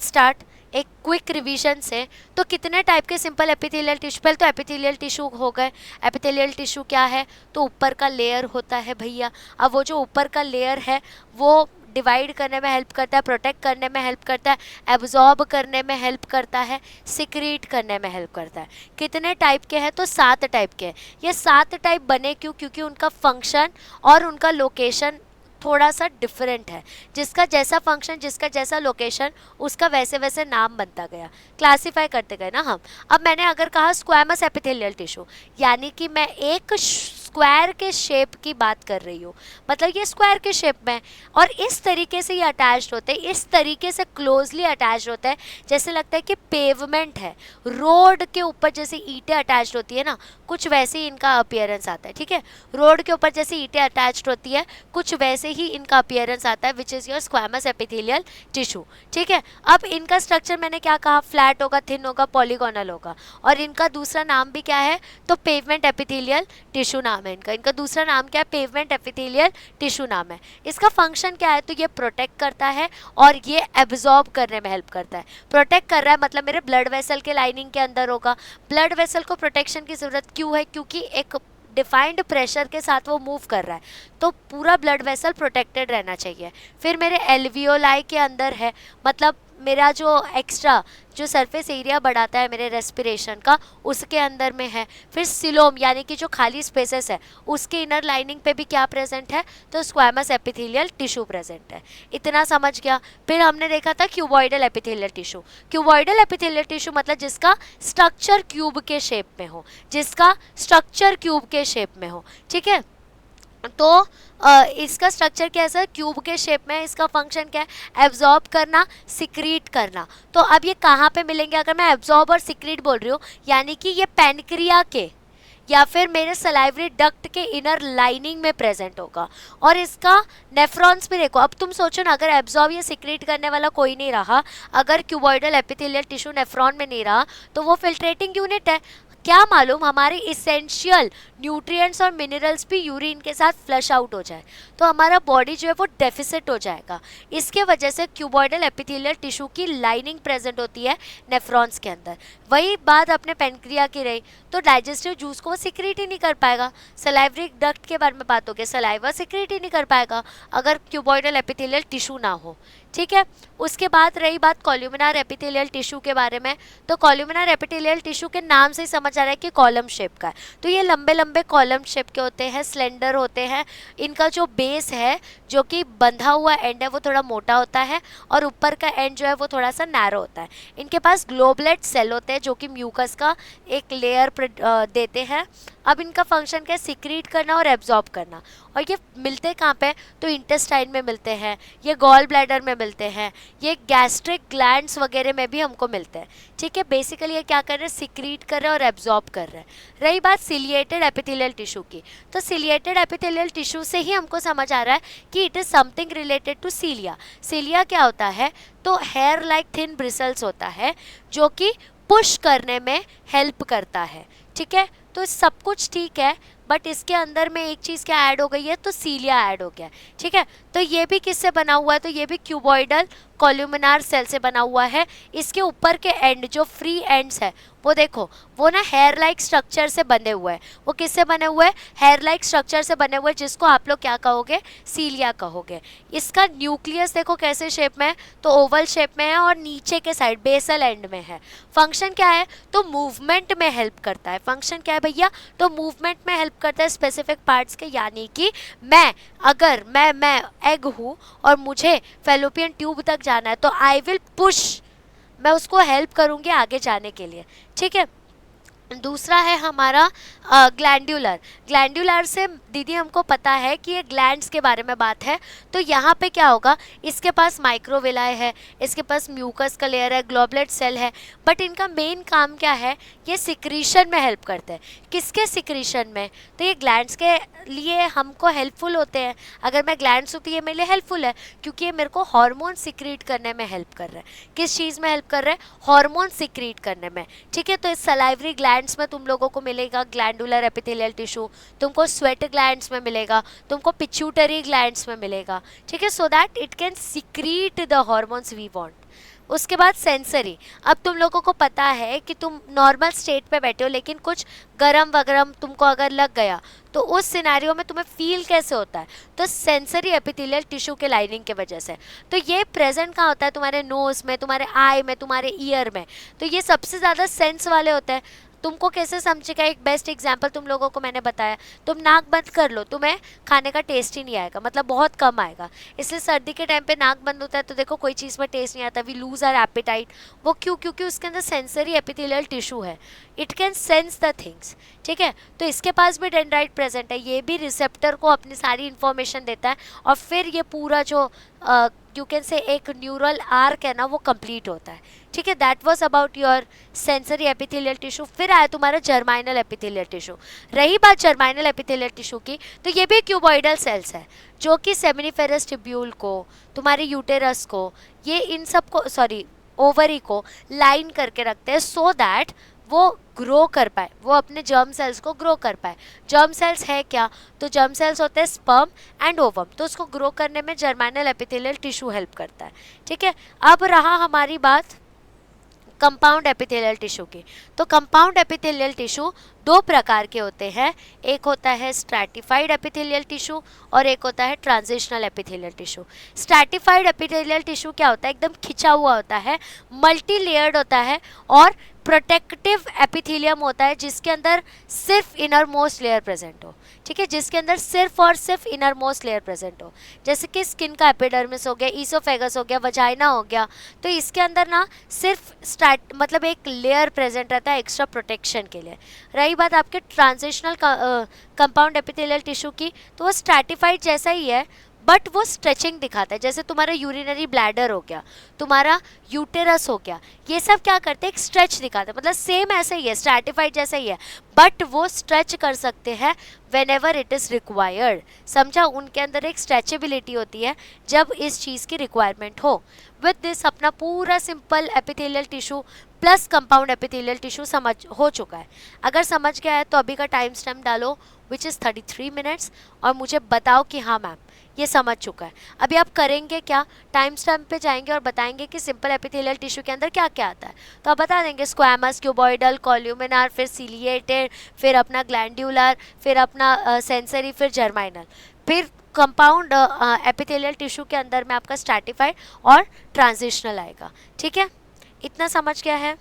स्टार्ट एक क्विक रिवीजन से। तो कितने टाइप के सिंपल एपिथेलियल टिश्यू, पहले तो एपिथेलियल टिश्यू हो गए। एपिथेलियल टिश्यू क्या है, तो ऊपर का लेयर होता है भैया। अब वो जो ऊपर का लेयर है वो डिवाइड करने में हेल्प करता है, प्रोटेक्ट करने में हेल्प करता है, एब्जॉर्ब करने में हेल्प करता है, सिक्रीट करने में हेल्प करता है। कितने टाइप के हैं, तो 7 टाइप के हैं। ये 7 टाइप बने क्यों, क्योंकि उनका फंक्शन और उनका लोकेशन थोड़ा सा डिफरेंट है। जिसका जैसा फंक्शन, जिसका जैसा लोकेशन, उसका वैसे वैसे नाम बनता गया, क्लासीफाई करते गए ना हम। अब मैंने अगर कहा स्क्वैमस एपिथेलियल टिश्यू, यानी कि मैं एक स्क्वायर के शेप की बात कर रही हूँ, मतलब ये स्क्वायर के शेप में और इस तरीके से ये अटैच्ड होते हैं, इस तरीके से क्लोजली अटैच्ड होता है, जैसे लगता है कि पेवमेंट है, रोड के ऊपर जैसे ईंटें अटैच्ड होती है ना, कुछ वैसे ही इनका अपीयरेंस आता है। ठीक है, रोड के ऊपर जैसे ईंटें अटैच्ड होती है, कुछ वैसे ही इनका अपीयरेंस आता है, which is your squamous epithelial tissue. ठीक है, अब इनका स्ट्रक्चर मैंने क्या कहा, फ्लैट होगा, थिन होगा, पॉलीगोनल होगा, और इनका दूसरा नाम भी क्या है, तो पेवमेंट एपिथेलियल टिश्यू नाम है इनका। इनका दूसरा नाम क्या है, पेवमेंट एपिथेलियल टिश्यू नाम है। इसका फंक्शन क्या है, तो ये प्रोटेक्ट करता है और ये एब्जॉर्ब करने में हेल्प करता है। प्रोटेक्ट कर रहा है मतलब मेरे ब्लड वेसल के लाइनिंग के अंदर होगा। ब्लड वेसल को प्रोटेक्शन की ज़रूरत क्यों है, क्योंकि एक डिफाइंड प्रेशर के साथ वो मूव कर रहा है, तो पूरा ब्लड वेसल प्रोटेक्टेड रहना चाहिए। फिर मेरे एल्वियोलाई के अंदर है, मतलब मेरा जो एक्स्ट्रा जो सरफेस एरिया बढ़ाता है मेरे रेस्पिरेशन का, उसके अंदर में है। फिर सिलोम यानी कि जो खाली स्पेसेस है उसके इनर लाइनिंग पे भी क्या प्रेजेंट है, तो स्क्वैमस एपिथेलियल टिश्यू प्रेजेंट है। इतना समझ गया। फिर हमने देखा था cuboidal epithelial tissue. Cuboidal epithelial tissue मतलब जिसका स्ट्रक्चर क्यूब के शेप में हो, जिसका स्ट्रक्चर क्यूब के शेप में हो। ठीक है, तो इसका स्ट्रक्चर कैसा है, क्यूब के शेप में। इसका फंक्शन क्या है, एब्जॉर्ब करना, सिक्रीट करना। तो अब ये कहाँ पे मिलेंगे, अगर मैं एब्जॉर्ब और सिक्रीट बोल रही हूँ, यानी कि ये पैनक्रिया के या फिर मेरे सलाइवरी डक्ट के इनर लाइनिंग में प्रेजेंट होगा। और इसका नेफ्रॉन्स भी देखो। अब तुम सोचो ना, अगर एब्जॉर्ब या सिक्रीट करने वाला कोई नहीं रहा, अगर क्यूबॉइडल एपिथेलियल टिश्यू नेफ्रॉन में नहीं रहा, तो वो फिल्ट्रेटिंग यूनिट है। क्या मालूम हमारे इसेंशियल न्यूट्रिएंट्स और मिनरल्स भी यूरिन के साथ फ्लश आउट हो जाए, तो हमारा बॉडी जो है वो डेफिसिट हो जाएगा। इसके वजह से क्यूबॉइडल एपिथेलियल टिश्यू की लाइनिंग प्रेजेंट होती है नेफ्रॉन्स के अंदर। वही बात अपने पेनक्रिया की रही, तो डाइजेस्टिव जूस को सिक्रीट ही नहीं कर पाएगा। सलाइवरी डक्ट के बारे में बात होगी, सलाइवा सिक्रीट ही नहीं कर पाएगा अगर क्यूबॉइडल एपिथेलियल टिश्यू ना हो। ठीक है, उसके बाद रही बात कॉल्यूमिनार एपिथेलियल टिश्यू के बारे में। तो कॉल्यूमिनार एपिथेलियल टिश्यू के नाम से ही समझ आ रहा है कि कॉलम शेप का है। तो ये लंबे लंबे कॉलम शेप के होते हैं, स्लेंडर होते हैं। इनका जो बेस है, जो कि बंधा हुआ एंड है, वो थोड़ा मोटा होता है, और ऊपर का एंड जो है वो थोड़ा सा नैरो होता है। इनके पास ग्लोबुलेट सेल होते हैं जो कि म्यूकस का एक लेयर देते हैं, अब इनका फंक्शन क्या है, सिक्रीट करना और एब्जॉर्ब करना। और ये मिलते कहाँ पे, तो इंटेस्टाइन में मिलते हैं, ये गॉल ब्लैडर में मिलते हैं, ये गैस्ट्रिक ग्लैंड्स वगैरह में भी हमको मिलते हैं। ठीक है, बेसिकली ये क्या कर रहे हैं, सिक्रीट कर रहे हैं और एब्जॉर्ब कर रहे हैं। रही बात सिलिएटेड एपिथेलियल टिश्यू की, तो सिलिएटेड एपिथेलियल टिश्यू से ही हमको समझ आ रहा है कि it is something related to cilia. Cilia क्या होता है, तो हेयर लाइक थिन ब्रिसल्स होता है जो कि पुश करने में हेल्प करता है। ठीक है, तो सब कुछ ठीक है, बट इसके अंदर में एक चीज़ क्या ऐड हो गई है, तो सीलिया ऐड हो गया है। ठीक है, तो ये भी किससे बना हुआ है, तो ये भी क्यूबॉइडल कॉल्यूमिनार सेल से बना हुआ है। इसके ऊपर के एंड जो फ्री एंड्स है वो देखो, वो ना हेयर लाइक स्ट्रक्चर से बने हुए हैं। वो किससे बने हुए हैं, हेयर लाइक स्ट्रक्चर से बने हुए, जिसको आप लोग क्या कहोगे, सीलिया कहोगे। इसका न्यूक्लियस देखो कैसे शेप में है, तो ओवल शेप में है और नीचे के साइड बेसल एंड में है। फंक्शन क्या है, तो मूवमेंट में हेल्प करता है। फंक्शन क्या है भैया, तो मूवमेंट में हेल्प करता है स्पेसिफिक पार्ट्स के, यानी कि अगर मैं एग हूँ और मुझे फेलोपियन ट्यूब तक जाना है तो आई विल पुश, मैं उसको हेल्प करूँगी आगे जाने के लिए। ठीक है, दूसरा है हमारा ग्लैंडुलर। ग्लैंडुलर से दीदी हमको पता है कि ये ग्लैंड्स के बारे में बात है। तो यहाँ पे क्या होगा, इसके पास माइक्रोविलाई है, इसके पास म्यूकस का लेयर है, ग्लोबुलेट सेल है, बट इनका मेन काम क्या है, ये सिक्रीशन में हेल्प करते हैं। किसके सिक्रीशन में, तो ये ग्लैंड्स के लिए हमको हेल्पफुल होते हैं। अगर मैं ग्लैंड्स हूँ तो ये मेरे लिए हेल्पफुल है, क्योंकि ये मेरे को हार्मोन सिक्रीट करने में हेल्प कर रहा है। किस चीज़ में हेल्प कर रहा है, हार्मोन सिक्रीट करने में। ठीक है, तो इस सलाइवरी ग्लैंड्स में तुम लोगों को मिलेगा ग्लैंडुलर एपिथेलियल टिश्यू, तुमको स्वेट ग्लैंड्स में मिलेगा, तुमको पिट्यूटरी ग्लैंड्स में मिलेगा। ठीक है, so that it can secrete the hormones we want. उसके बाद सेंसरी। अब तुम लोगों को पता है कि तुम नॉर्मल स्टेट पे बैठे हो, लेकिन कुछ गरम वगरम तुमको अगर लग गया तो उस सिनेरियो में तुम्हें फील कैसे होता है, तो सेंसरी एपिथेलियल टिश्यू के लाइनिंग के वजह से। तो ये प्रेजेंट कहाँ होता है, तुम्हारे नोज में, तुम्हारे आई में, तुम्हारे ईयर में। तो ये सबसे ज़्यादा सेंस वाले होते हैं। तुमको कैसे समझेगा, एक बेस्ट एग्जांपल तुम लोगों को मैंने बताया, तुम नाक बंद कर लो, तुम्हें खाने का टेस्ट ही नहीं आएगा, मतलब बहुत कम आएगा। इसलिए सर्दी के टाइम पे नाक बंद होता है तो देखो कोई चीज़ में टेस्ट नहीं आता, वी लूज आवर एपेटाइट। वो क्यों, क्योंकि उसके अंदर सेंसरी एपिथेलियल टिश्यू है, it can sense the things. ठीक है, तो इसके पास भी डेंड्राइट प्रेजेंट है, ये भी रिसेप्टर को अपनी सारी इन्फॉर्मेशन देता है और फिर ये पूरा जो यू कैन से एक न्यूरल आर्क है ना, वो कंप्लीट होता है। ठीक है, that was about your sensory epithelial tissue. फिर आया तुम्हारा जर्माइनल एपिथेलियल टिश्यू। रही बात जर्माइनल एपिथेलियल टिश्यू की, तो ये भी क्यूबॉइडल सेल्स है जो कि सेमिनिफेरस ट्यूब्यूल को, तुम्हारे यूटेरस को, ये इन सब को, सॉरी ओवरी को लाइन करके रखते हैं, सो दैट वो ग्रो कर पाए, वो अपने जर्म सेल्स को ग्रो कर पाए। जर्म सेल्स है क्या, तो जर्म सेल्स होते हैं स्पर्म एंड ओवम, तो उसको ग्रो करने में जर्माइनल एपिथेलियल टिश्यू हेल्प करता है। ठीक है, अब रहा हमारी बात कंपाउंड एपिथेलियल टिश्यू की। तो कंपाउंड एपिथेलियल टिश्यू दो प्रकार के होते हैं, एक होता है स्ट्रैटिफाइड एपिथेलियल टिश्यू और एक होता है transitional epithelial tissue. Stratified epithelial tissue क्या होता है, एकदम खिंचा हुआ होता है, मल्टी लेयर्ड होता है और प्रोटेक्टिव एपिथेलियम होता है, जिसके अंदर सिर्फ इनर मोस्ट लेयर प्रेजेंट हो। ठीक है, जिसके अंदर सिर्फ और सिर्फ इनर मोस्ट लेयर प्रेजेंट हो, जैसे कि स्किन का एपिडर्मिस हो गया, ईसोफेगस हो गया, वजाइना हो गया। तो इसके अंदर ना सिर्फ मतलब एक लेयर प्रेजेंट रहता है एक्स्ट्रा प्रोटेक्शन के लिए। रही बात आपके ट्रांजिशनल कंपाउंड एपिथेलियल टिश्यू की, तो वो स्ट्रैटिफाइड जैसा ही है, बट वो स्ट्रेचिंग दिखाता है। जैसे तुम्हारा यूरिनरी ब्लैडर हो गया, तुम्हारा यूटेरस हो गया, ये सब क्या करते हैं, एक स्ट्रेच दिखाते हैं, मतलब सेम ऐसा ही है, स्ट्रैटिफाइड जैसा ही है, बट वो स्ट्रेच कर सकते हैं when ever it is required. समझा, उनके अंदर एक स्ट्रेचेबिलिटी होती है जब इस चीज़ की रिक्वायरमेंट हो। विद दिस अपना पूरा simple epithelial tissue plus compound epithelial tissue समझ हो चुका है। अगर समझ गया है तो अभी का टाइम स्टैम्प डालो विच इज़ 33 मिनट्स और मुझे बताओ कि हाँ मैम ये समझ चुका है। अभी आप करेंगे क्या, टाइम स्टैम्प पे जाएंगे और बताएंगे कि सिंपल एपिथेलियल टिश्यू के अंदर क्या क्या आता है। तो आप बता देंगे स्क्वैमस, क्यूबॉइडल, कॉल्यूमिनार, फिर सिलिएटेड, फिर अपना ग्लैंडुलर, फिर अपना सेंसरी, फिर जर्माइनल, फिर कंपाउंड एपिथेलियल टिश्यू के अंदर में आपका स्ट्रैटिफाइड और ट्रांजिशनल आएगा। ठीक है, इतना समझ गया है।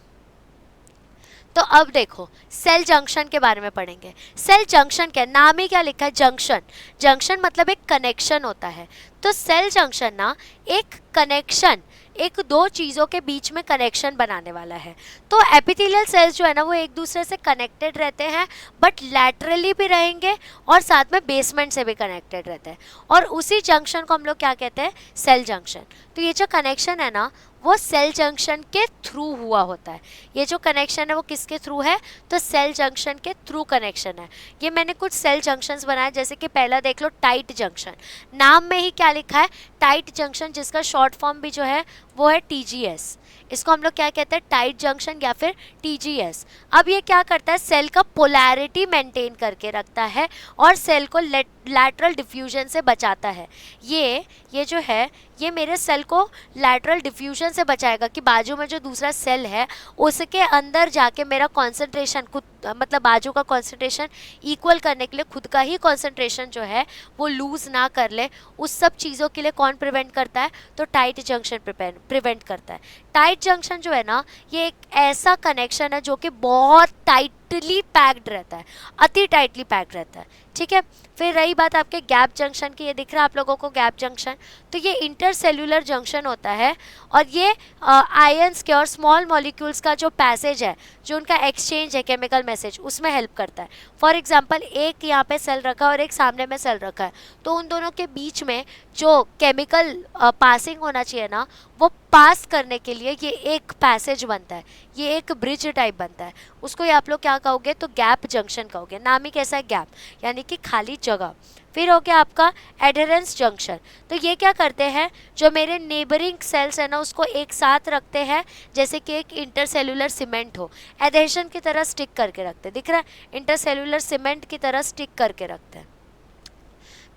तो अब देखो सेल जंक्शन के बारे में पढ़ेंगे। सेल जंक्शन क्या, नाम ही क्या लिखा है, जंक्शन। जंक्शन मतलब एक कनेक्शन होता है। तो सेल जंक्शन ना एक कनेक्शन एक दो चीज़ों के बीच में कनेक्शन बनाने वाला है। तो एपिथेलियल सेल्स जो है ना वो एक दूसरे से कनेक्टेड रहते हैं, बट लैटरली भी रहेंगे और साथ में बेसमेंट से भी कनेक्टेड रहते हैं, और उसी जंक्शन को हम लोग क्या कहते हैं, सेल जंक्शन। तो ये जो कनेक्शन है ना वो सेल जंक्शन के थ्रू हुआ होता है। ये जो कनेक्शन है वो किसके थ्रू है, तो सेल जंक्शन के थ्रू कनेक्शन है। ये मैंने कुछ सेल जंक्शंस बनाए, जैसे कि पहला देख लो टाइट जंक्शन, नाम में ही क्या लिखा है, टाइट जंक्शन, जिसका शॉर्ट फॉर्म भी जो है वो है TGS। इसको हम लोग क्या कहते हैं, टाइट जंक्शन या फिर TGS। अब ये क्या करता है, सेल का पोलैरिटी मेंटेन करके रखता है और सेल को लैटरल डिफ्यूजन से बचाता है। ये जो है ये मेरे सेल को लैटरल डिफ्यूजन से बचाएगा कि बाजू में जो दूसरा सेल है उसके अंदर जाके मेरा कॉन्सेंट्रेशन खुद, मतलब बाजू का कॉन्सेंट्रेशन इक्वल करने के लिए खुद का ही कॉन्सेंट्रेशन जो है वो लूज ना कर ले। उस सब चीज़ों के लिए कौन प्रिवेंट करता है, तो टाइट जंक्शन प्रिवेंट करता है। टाइट जंक्शन जो है ना ये एक ऐसा कनेक्शन है जो कि बहुत टाइटली पैक्ड रहता है, अति टाइटली पैक्ड रहता है, ठीक है। फिर रही बात आपके गैप जंक्शन की, ये दिख रहा है आप लोगों को गैप जंक्शन, तो ये इंटरसेल्यूलर जंक्शन होता है और ये आयंस के और स्मॉल मॉलिक्यूल्स का जो पैसेज है, जो उनका एक्सचेंज है केमिकल मैसेज, उसमें हेल्प करता है। फॉर एग्जांपल एक यहाँ पे सेल रखा है और एक सामने में सेल रखा है, तो उन दोनों के बीच में जो केमिकल पासिंग होना चाहिए ना वो पास करने के लिए ये एक पैसेज बनता है, ये एक ब्रिज टाइप बनता है, उसको ये आप लोग क्या कहोगे, तो गैप जंक्शन कहोगे। नाम ही कैसा है, गैप, यानी कि खाली जगह। फिर हो गया आपका एडहेरेंस जंक्शन, तो ये क्या करते हैं, जो मेरे नेबरिंग सेल्स है ना उसको एक साथ रखते हैं, जैसे कि एक इंटरसेल्यूलर सीमेंट हो, एडहेशन की तरह स्टिक करके रखते हैं, दिख रहा है, इंटरसेल्यूलर सीमेंट की तरह स्टिक करके रखते हैं।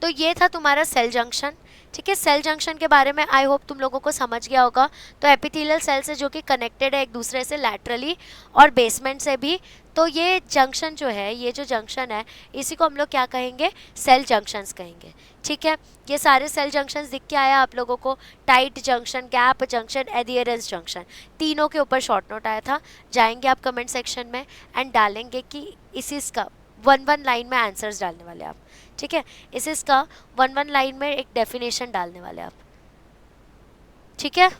तो ये था तुम्हारा सेल जंक्शन, ठीक है। सेल जंक्शन के बारे में आई होप तुम लोगों को समझ गया होगा। तो एपिथेलियल सेल से जो कि कनेक्टेड है एक दूसरे से लैटरली और बेसमेंट से भी, तो ये जंक्शन जो है, ये जो जंक्शन है इसी को हम लोग क्या कहेंगे, सेल जंक्शंस कहेंगे, ठीक है। ये सारे सेल जंक्शंस दिख के आया आप लोगों को, tight junction, gap junction, adherence junction, तीनों के ऊपर शॉर्ट नोट आया था। जाएंगे आप कमेंट सेक्शन में एंड डालेंगे कि इसका वन लाइन में आंसर्स डालने वाले आप, ठीक है। इसका वन लाइन में एक डेफिनेशन डालने वाले आप, ठीक है।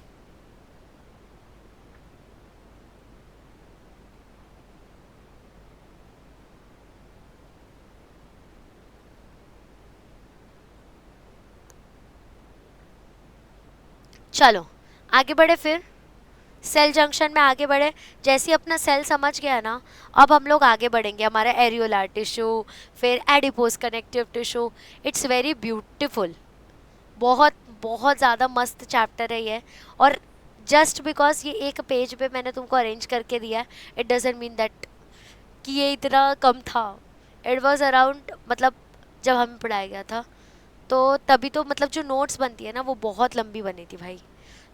चलो आगे बढ़े, फिर सेल जंक्शन में आगे बढ़े। जैसे ही अपना सेल समझ गया ना, अब हम लोग आगे बढ़ेंगे हमारा एरियोलार टिश्यू, फिर adipose connective tissue. It's very beautiful, बहुत बहुत ज़्यादा मस्त चैप्टर है ये। और जस्ट बिकॉज ये एक पेज पे मैंने तुमको अरेंज करके दिया है, इट डजेंट मीन दैट कि ये इतना कम था। इट वॉज अराउंड, मतलब जब हमें पढ़ाया गया था तो तभी तो मतलब जो नोट्स बनती है ना वो बहुत लंबी बनी थी भाई,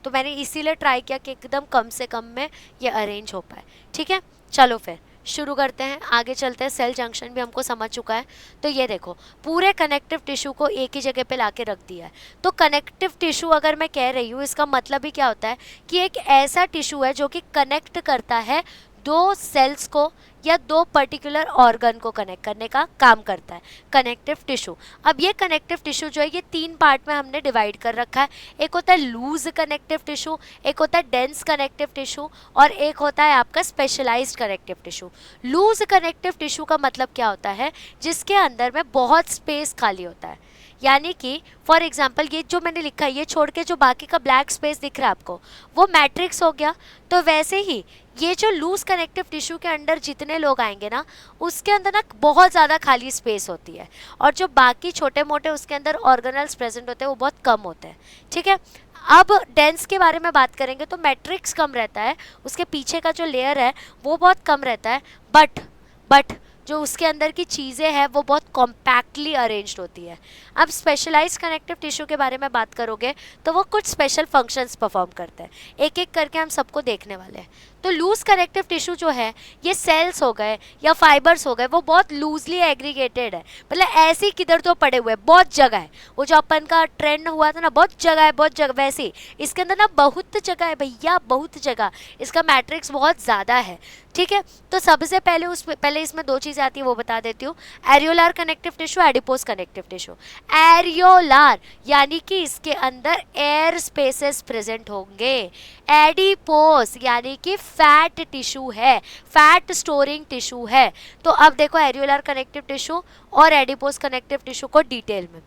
तो मैंने इसीलिए ट्राई किया कि एकदम कम से कम में ये अरेंज हो पाए, ठीक है। चलो फिर शुरू करते हैं, आगे चलते हैं। सेल जंक्शन भी हमको समझ चुका है, तो ये देखो पूरे कनेक्टिव टिश्यू को एक ही जगह पे लाके रख दिया है। तो कनेक्टिव टिश्यू अगर मैं कह रही हूँ, इसका मतलब ही क्या होता है कि एक ऐसा टिश्यू है जो कि कनेक्ट करता है दो सेल्स को या दो पर्टिकुलर ऑर्गन को कनेक्ट करने का काम करता है कनेक्टिव टिश्यू। अब ये कनेक्टिव टिश्यू जो है ये तीन पार्ट में हमने डिवाइड कर रखा है। एक होता है लूज कनेक्टिव टिश्यू, एक होता है डेंस कनेक्टिव टिश्यू, और एक होता है आपका specialised connective tissue. Loose connective tissue का मतलब क्या होता है, जिसके अंदर में बहुत स्पेस खाली होता है। यानी कि फॉर एग्जांपल ये जो मैंने लिखा है, ये छोड़ के जो बाकी का ब्लैक स्पेस दिख रहा है आपको, वो मैट्रिक्स हो गया। तो वैसे ही ये जो लूज कनेक्टिव टिश्यू के अंदर जितने लोग आएंगे ना, उसके अंदर ना बहुत ज़्यादा खाली स्पेस होती है, और जो बाकी छोटे मोटे उसके अंदर ऑर्गेनल्स प्रेजेंट होते हैं वो बहुत कम होते हैं, ठीक है। अब डेंस के बारे में बात करेंगे तो मैट्रिक्स कम रहता है, उसके पीछे का जो लेयर है वो बहुत कम रहता है, बट जो उसके अंदर की चीज़ें हैं वो बहुत कॉम्पैक्टली अरेंज्ड होती है। अब स्पेशलाइज्ड कनेक्टिव टिश्यू के बारे में बात करोगे तो वो कुछ स्पेशल फंक्शंस परफॉर्म करते हैं, एक एक करके हम सबको देखने वाले हैं। तो लूज कनेक्टिव टिश्यू जो है, ये सेल्स हो गए या फाइबर्स हो गए, वो बहुत लूजली एग्रीगेटेड है, मतलब ऐसे ही किधर तो पड़े हुए, बहुत जगह है। वो जो अपन का ट्रेंड हुआ था ना, बहुत जगह है, बहुत जगह, वैसे ही इसके अंदर ना बहुत जगह है भैया, बहुत जगह। इसका मैट्रिक्स बहुत ज़्यादा है, ठीक है। तो सबसे पहले इसमें दो चीजें आती है वो बता देती हूँ। Areolar connective tissue, adipose connective tissue. Areolar यानी कि इसके अंदर एयर स्पेसेस प्रेजेंट होंगे। एडिपोज यानी कि फैट टिश्यू है, फैट स्टोरिंग टिश्यू है। तो अब देखो एरियोलार कनेक्टिव टिश्यू और एडिपोज कनेक्टिव टिश्यू को डिटेल में।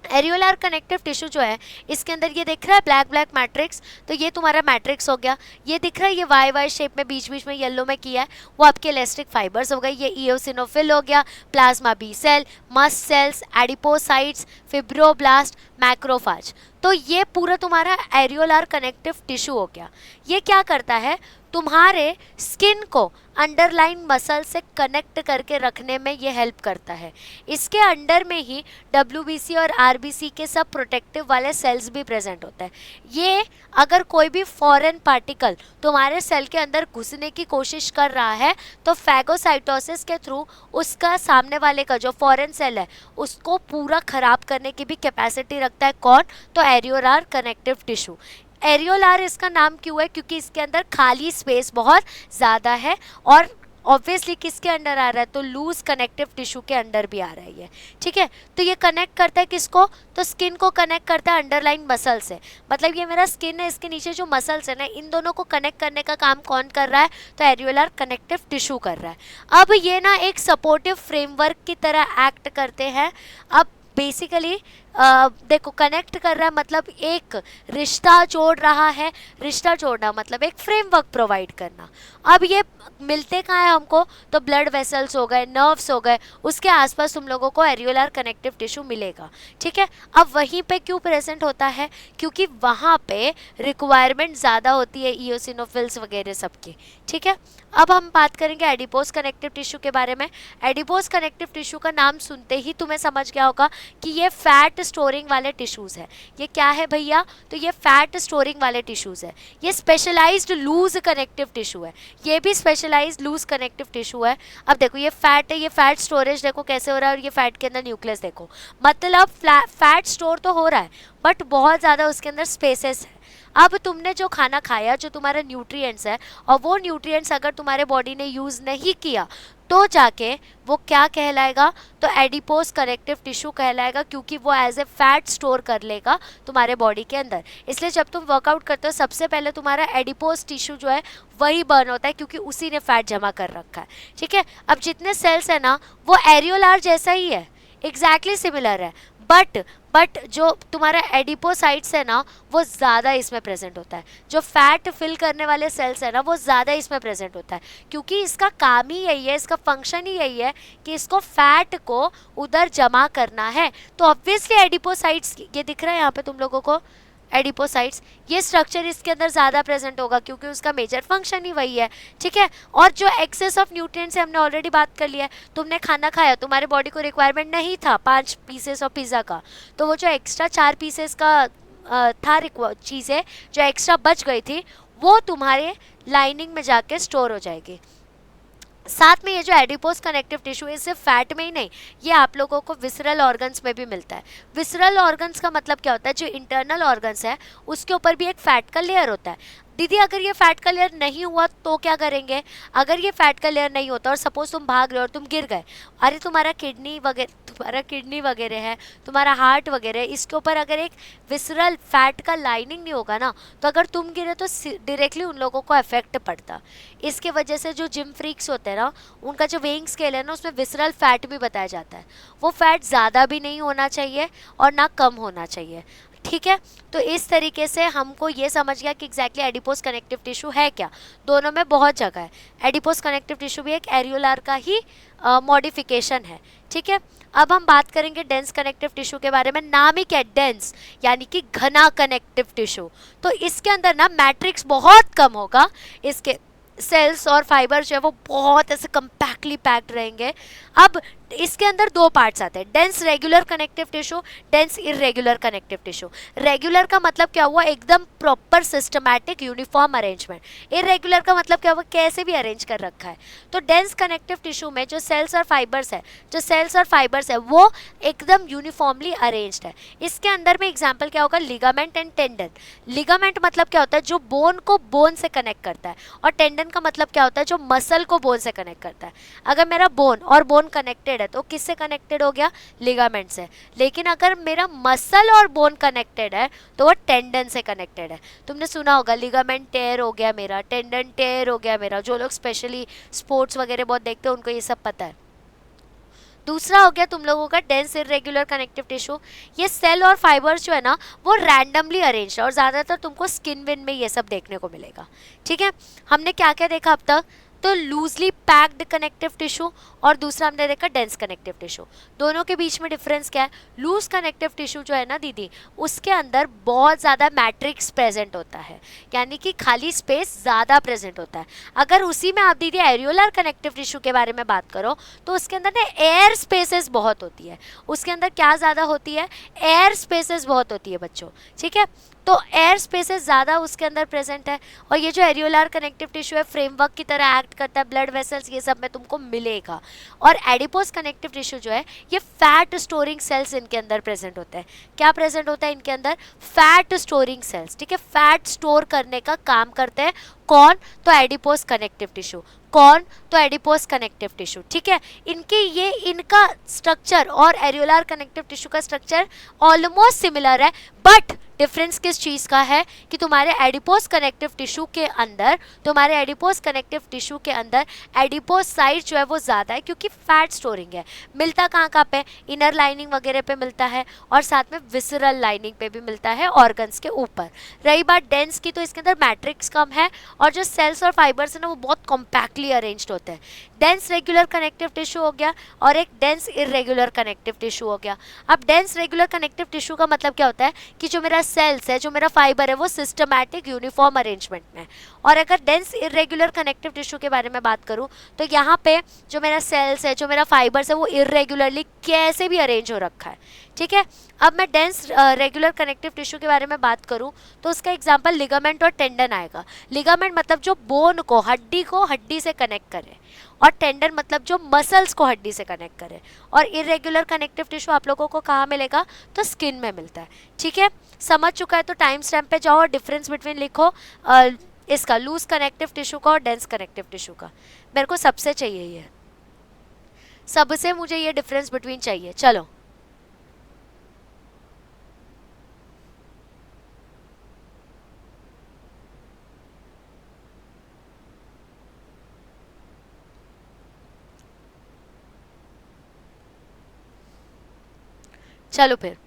एरियोलार कनेक्टिव टिश्यू जो है इसके अंदर ये दिख रहा है ब्लैक ब्लैक मैट्रिक्स, तो ये तुम्हारा मैट्रिक्स हो गया। ये दिख रहा है ये वाई वाई शेप में बीच बीच में येलो में किया है, वो आपके इलास्टिक फाइबर्स हो गए। ये इओसिनोफिल हो गया, plasma B cell, mast cells, adipocytes, fibroblast, macrophage. तो ये पूरा तुम्हारा एरियोलार कनेक्टिव टिश्यू हो गया। ये क्या करता है, तुम्हारे स्किन को अंडरलाइन मसल से कनेक्ट करके रखने में ये हेल्प करता है। इसके अंडर में ही WBC और RBC के सब प्रोटेक्टिव वाले सेल्स भी प्रेजेंट होते हैं। ये अगर कोई भी फॉरेन पार्टिकल तुम्हारे सेल के अंदर घुसने की कोशिश कर रहा है तो फैगोसाइटोसिस के थ्रू उसका सामने वाले का जो फॉरेन सेल है उसको पूरा खराब करने की भी कैपेसिटी रखता है। कौन? तो एरियोलार कनेक्टिव टिश्यू। एरियोलार इसका नाम क्यों है? क्योंकि इसके अंदर खाली स्पेस बहुत ज़्यादा है और ऑब्वियसली किसके अंडर आ रहा है, तो लूज कनेक्टिव टिश्यू के अंडर भी आ रहा है ये। ठीक है, तो ये कनेक्ट करता है किसको, तो स्किन को कनेक्ट करता है अंडरलाइन मसल से। मतलब ये मेरा स्किन है, इसके नीचे जो मसल्स है ना, इन दोनों को कनेक्ट करने का काम कौन कर रहा है, तो एरियोलार कनेक्टिव टिश्यू कर रहा है। अब ये ना एक सपोर्टिव फ्रेमवर्क की तरह एक्ट करते हैं। अब बेसिकली देखो कनेक्ट कर रहा है मतलब एक रिश्ता जोड़ रहा है, रिश्ता जोड़ना मतलब एक फ्रेमवर्क प्रोवाइड करना। अब ये मिलते कहाँ हैं हमको, तो ब्लड वेसल्स हो गए, नर्व्स हो गए, उसके आसपास तुम लोगों को एरियोलार कनेक्टिव टिश्यू मिलेगा। ठीक है, अब वहीं पे क्यों प्रेजेंट होता है, क्योंकि वहाँ पे रिक्वायरमेंट ज़्यादा होती है इओसिनोफिल्स वगैरह सबकी। ठीक है, अब हम बात करेंगे एडिपोज कनेक्टिव टिश्यू के बारे में। एडिपोज कनेक्टिव टिश्यू का नाम सुनते ही तुम्हें समझ गया होगा कि ये फैट स्टोरिंग वाले टिश्यूज़ है। ये क्या है भैया, तो ये फैट स्टोरिंग वाले टिश्यूज़ है। ये स्पेशलाइज्ड लूज कनेक्टिव टिश्यू है, ये भी स्पेशलाइज्ड लूज कनेक्टिव टिश्यू है। अब देखो ये फैट है, ये फैट स्टोरेज देखो कैसे हो रहा है, और ये फैट के अंदर न्यूक्लियस देखो, मतलब फैट स्टोर तो हो रहा है बट बहुत ज़्यादा उसके अंदर स्पेसेस है। अब तुमने जो खाना खाया, जो तुम्हारा न्यूट्रिएंट्स है, और वो न्यूट्रिएंट्स अगर तुम्हारे बॉडी ने यूज़ नहीं किया तो जाके वो क्या कहलाएगा, तो एडिपोज कनेक्टिव टिश्यू कहलाएगा, क्योंकि वो एज ए फैट स्टोर कर लेगा तुम्हारे बॉडी के अंदर। इसलिए जब तुम वर्कआउट करते हो सबसे पहले तुम्हारा एडिपोज टिश्यू जो है वही बर्न होता है, क्योंकि उसी ने फैट जमा कर रखा है। ठीक है, अब जितने सेल्स है ना वो एरियोलार जैसा ही है, एग्जैक्टली सिमिलर है, बट जो तुम्हारा एडिपोसाइट्स है ना वो ज़्यादा इसमें प्रेजेंट होता है। जो फैट फिल करने वाले सेल्स है ना वो ज़्यादा इसमें प्रेजेंट होता है, क्योंकि इसका काम ही यही है, इसका फंक्शन ही यही है कि इसको फैट को उधर जमा करना है। तो ऑब्वियसली एडिपोसाइट्स, ये दिख रहा है यहाँ पे तुम लोगों को एडिपोसाइट्स, ये स्ट्रक्चर इसके अंदर ज़्यादा प्रेजेंट होगा क्योंकि उसका मेजर फंक्शन ही वही है। ठीक है, और जो एक्सेस ऑफ न्यूट्रिएंट्स है हमने ऑलरेडी बात कर लिया है। तुमने खाना खाया, तुम्हारे बॉडी को रिक्वायरमेंट नहीं था 5 पीसेस ऑफ पिज़्ज़ा का, तो वो जो एक्स्ट्रा 4 पीसेस का था चीज़ें जो एक्स्ट्रा बच गई थी वो तुम्हारे लाइनिंग में जाके स्टोर हो जाएगी। साथ में ये जो एडिपोज कनेक्टिव टिश्यू है सिर्फ फैट में ही नहीं, ये आप लोगों को विसरल ऑर्गन्स में भी मिलता है। विसरल ऑर्गन्स का मतलब क्या होता है, जो इंटरनल ऑर्गन्स है उसके ऊपर भी एक फैट का लेयर होता है। दीदी अगर ये फैट का लेयर नहीं हुआ तो क्या करेंगे, अगर ये फैट का लेयर नहीं होता और सपोज तुम भाग रहे हो और तुम गिर गए, अरे तुम्हारा किडनी वगैरह है, तुम्हारा हार्ट वगैरह, इसके ऊपर अगर एक विसरल फैट का लाइनिंग नहीं होगा ना, तो अगर तुम गिरे तो डायरेक्टली उन लोगों को इफेक्ट पड़ता। इसके वजह से जो जिम फ्रीक्स होते हैं ना, उनका जो वेइंग स्केल है ना उसमें विसरल फैट भी बताया जाता है। वो फैट ज़्यादा भी नहीं होना चाहिए और ना कम होना चाहिए। ठीक है, तो इस तरीके से हमको ये समझ गया कि एग्जैक्टली एडिपोज कनेक्टिव टिश्यू है क्या। दोनों में बहुत जगह है, एडिपोज कनेक्टिव टिश्यू भी एक एरियोलार का ही मॉडिफिकेशन है। ठीक है, अब हम बात करेंगे डेंस कनेक्टिव टिश्यू के बारे में। नाम ही क्या, डेंस यानी कि घना कनेक्टिव टिश्यू। तो इसके अंदर ना मैट्रिक्स बहुत कम होगा, इसके सेल्स और फाइबर जो है वो बहुत ऐसे कम्पैक्टली पैक्ड रहेंगे। अब इसके अंदर दो पार्ट्स आते हैं, dense regular connective tissue, dense irregular connective tissue. Regular का मतलब क्या हुआ, एकदम proper systematic uniform arrangement. Irregular का मतलब क्या हुआ, कैसे भी अरेंज कर रखा है। तो डेंस कनेक्टिव टिश्यू में जो सेल्स और फाइबर्स है वो एकदम यूनिफॉर्मली अरेंज्ड है। इसके अंदर में एग्जाम्पल क्या होगा, लिगामेंट एंड टेंडन। लिगामेंट मतलब क्या होता है, जो बोन को बोन से कनेक्ट करता है, और टेंडन का मतलब क्या होता है, जो मसल को बोन से कनेक्ट करता है। अगर मेरा बोन और बोन कनेक्टेड है तो किससे कनेक्टेड हो गया, लिगामेंट से। लेकिन अगर मेरा मसल और बोन कनेक्टेड है तो वो टेंडन से कनेक्टेड है। तुमने सुना होगा लिगामेंट टेयर हो गया मेरा, टेंडन टेयर हो गया मेरा। जो लोग स्पेशली स्पोर्ट्स वगैरह बहुत देखते हैं उनको ये सब पता है। दूसरा हो गया तुम लोगों का डेंस इरेगुलर कनेक्टिव टिश्यू। ये सेल और फाइबर्स जो है ना वो रैंडमली अरेंज है, और ज़्यादातर तुमको स्किन विन में ये सब देखने को मिलेगा। ठीक है, हमने क्या क्या देखा अब तक, तो लूजली पैक्ड कनेक्टिव टिश्यू और दूसरा हमने देखा डेंस कनेक्टिव टिश्यू। दोनों के बीच में डिफरेंस क्या है, लूज कनेक्टिव टिश्यू जो है ना दीदी, उसके अंदर बहुत ज़्यादा मैट्रिक्स प्रेजेंट होता है, यानी कि खाली स्पेस ज़्यादा प्रेजेंट होता है। अगर उसी में आप दीदी एरियोलर कनेक्टिव टिश्यू के बारे में बात करो तो उसके अंदर ना एयर स्पेसेस बहुत होती है। उसके अंदर क्या ज़्यादा होती है, एयर स्पेसेस बहुत होती है बच्चों। ठीक है, तो एयर स्पेसेस ज़्यादा उसके अंदर प्रेजेंट है। और ये जो एरियोलर कनेक्टिव टिश्यू है फ्रेमवर्क की तरह एक्ट करता है, ब्लड वेसल्स ये सब में तुमको मिलेगा। और एडिपोज कनेक्टिव टिश्यू जो है ये फैट स्टोरिंग सेल्स इनके अंदर प्रेजेंट होते हैं। क्या प्रेजेंट होता है इनके अंदर, फैट स्टोरिंग सेल्स। ठीक है, फैट स्टोर करने का काम करते हैं कौन, तो एडिपोज कनेक्टिव टिश्यू। कौन, तो एडिपोज कनेक्टिव टिश्यू। ठीक है, इनका स्ट्रक्चर और एरियोलर कनेक्टिव टिश्यू का स्ट्रक्चर ऑलमोस्ट सिमिलर है, बट डिफरेंस किस चीज़ का है कि तुम्हारे एडिपोज कनेक्टिव टिश्यू के अंदर एडिपोज साइट जो है वो ज़्यादा है, क्योंकि फैट स्टोरिंग है। मिलता कहाँ कहाँ पे, इनर लाइनिंग वगैरह पे मिलता है, और साथ में विसरल लाइनिंग पे भी मिलता है, ऑर्गन्स के ऊपर। रही बात डेंस की, तो इसके अंदर मैट्रिक्स कम है और जो सेल्स और फाइबर्स है ना वो बहुत कॉम्पैक्टली अरेंज्ड होते हैं। डेंस रेगुलर कनेक्टिव टिश्यू हो गया और एक डेंस इरेगुलर कनेक्टिव टिश्यू हो गया। अब डेंस रेगुलर कनेक्टिव टिश्यू का मतलब क्या होता है कि जो मेरा सेल्स है, जो मेरा फाइबर है, वो सिस्टमैटिक यूनिफॉर्म अरेंजमेंट में। और अगर डेंस इरेगुलर कनेक्टिव टिश्यू के बारे में बात करूं तो यहाँ पे जो मेरा सेल्स है, जो मेरा फाइबर्स है, वो इरेगुलरली कैसे भी अरेंज हो रखा है। ठीक है, अब मैं डेंस रेगुलर कनेक्टिव टिश्यू के बारे में बात करूं तो उसका एग्जांपल लिगामेंट और टेंडन आएगा। लिगामेंट मतलब जो बोन को हड्डी से कनेक्ट करे, और टेंडन मतलब जो मसल्स को हड्डी से कनेक्ट करे। और इरेगुलर कनेक्टिव टिश्यू आप लोगों को कहाँ मिलेगा, तो स्किन में मिलता है। ठीक है, समझ चुका है तो टाइम स्टैम्प पे जाओ और डिफरेंस बिटवीन लिखो, इसका लूज कनेक्टिव टिश्यू का और डेंस कनेक्टिव टिश्यू का। मेरे को सबसे चाहिए ये, सबसे मुझे ये डिफरेंस बिटवीन चाहिए। चलो, चलो फिर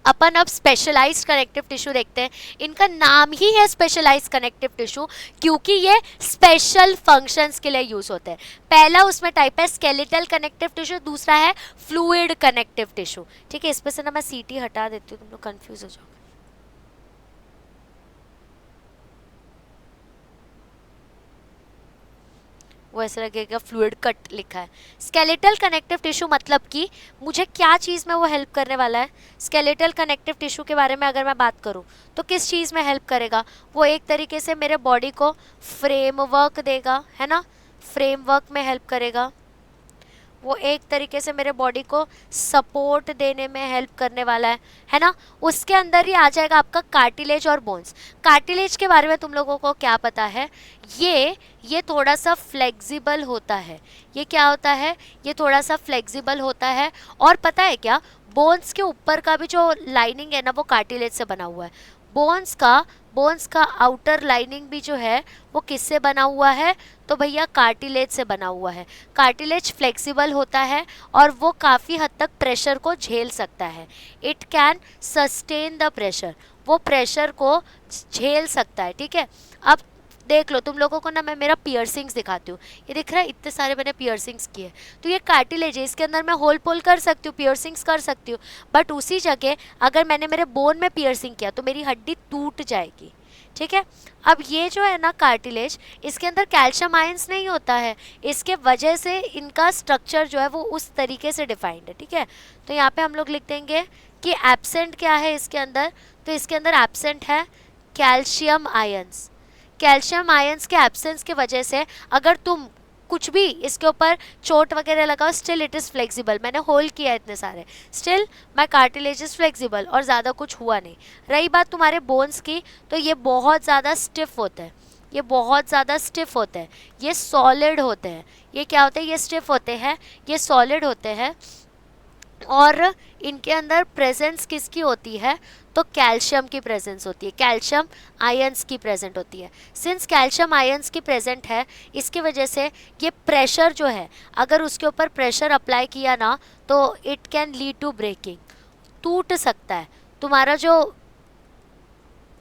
अपन अब स्पेशलाइज्ड कनेक्टिव टिश्यू देखते हैं। इनका नाम ही है स्पेशलाइज्ड कनेक्टिव टिश्यू, क्योंकि ये स्पेशल फंक्शंस के लिए यूज होते हैं। पहला उसमें टाइप है स्केलेटल कनेक्टिव टिश्यू, दूसरा है फ्लूइड कनेक्टिव टिश्यू। ठीक है, इस पे से ना मैं सीटी हटा देती हूँ, तुम लोग कंफ्यूज हो जाओगे। वो ऐसा लगेगा फ्लूइड कट लिखा है। स्केलेटल कनेक्टिव टिश्यू मतलब कि मुझे क्या चीज़ में वो हेल्प करने वाला है। स्केलेटल कनेक्टिव टिश्यू के बारे में अगर मैं बात करूँ तो किस चीज़ में हेल्प करेगा, वो एक तरीके से मेरे बॉडी को फ्रेमवर्क देगा, है ना, फ्रेमवर्क में हेल्प करेगा। वो एक तरीके से मेरे बॉडी को सपोर्ट देने में हेल्प करने वाला है ना। उसके अंदर ही आ जाएगा आपका कार्टिलेज और बोन्स। कार्टिलेज के बारे में तुम लोगों को क्या पता है, ये थोड़ा सा फ्लेक्सिबल होता है। ये क्या होता है, ये थोड़ा सा फ्लेक्सिबल होता है। और पता है क्या, बोन्स के ऊपर का भी जो लाइनिंग है ना वो कार्टिलेज से बना हुआ है। बोन्स का आउटर लाइनिंग भी जो है वो किससे बना हुआ है, तो भैया कार्टिलेज से बना हुआ है। कार्टिलेज फ्लेक्सिबल होता है और वो काफ़ी हद तक प्रेशर को झेल सकता है। It can sustain the pressure, वो प्रेशर को झेल सकता है। ठीक है, अब देख लो तुम लोगों को ना मैं मेरा पियर्सिंग्स दिखाती हूँ। ये दिख रहा है, इतने सारे मैंने पियर्सिंग्स किए। तो ये कार्टिलेज है, इसके अंदर मैं होल पोल कर सकती हूँ, पियर्सिंग्स कर सकती हूँ। बट उसी जगह अगर मैंने मेरे बोन में पियर्सिंग किया तो मेरी हड्डी टूट जाएगी। ठीक है। अब ये जो है ना कार्टिलेज, इसके अंदर कैल्शियम आयंस नहीं होता है, इसके वजह से इनका स्ट्रक्चर जो है वो उस तरीके से डिफाइंड है। ठीक है, तो यहाँ पे हम लोग लिख देंगे कि एब्सेंट क्या है इसके अंदर, तो इसके अंदर एब्सेंट है कैल्शियम आयंस। कैल्शियम आयंस के एब्सेंस के वजह से अगर तुम कुछ भी इसके ऊपर चोट वगैरह लगाओ, स्टिल इट इज़ फ्लेक्सिबल। मैंने होल किया इतने सारे, still my cartilage is flexible, और ज़्यादा कुछ हुआ नहीं। रही बात तुम्हारे बोन्स की, तो ये बहुत ज़्यादा स्टिफ होते हैं, ये बहुत ज़्यादा स्टिफ होते हैं, ये सॉलिड होते हैं। ये क्या होते हैं? ये स्टिफ होते हैं, ये सॉलिड होते हैं, और इनके अंदर प्रेजेंस किसकी होती है? तो कैल्शियम की प्रेजेंस होती है, कैल्शियम आयंस की प्रेजेंट होती है। सिंस कैल्शियम आयंस की प्रेजेंट है, इसकी वजह से ये प्रेशर जो है, अगर उसके ऊपर प्रेशर अप्लाई किया ना, तो it can lead to breaking, टूट सकता है। तुम्हारा जो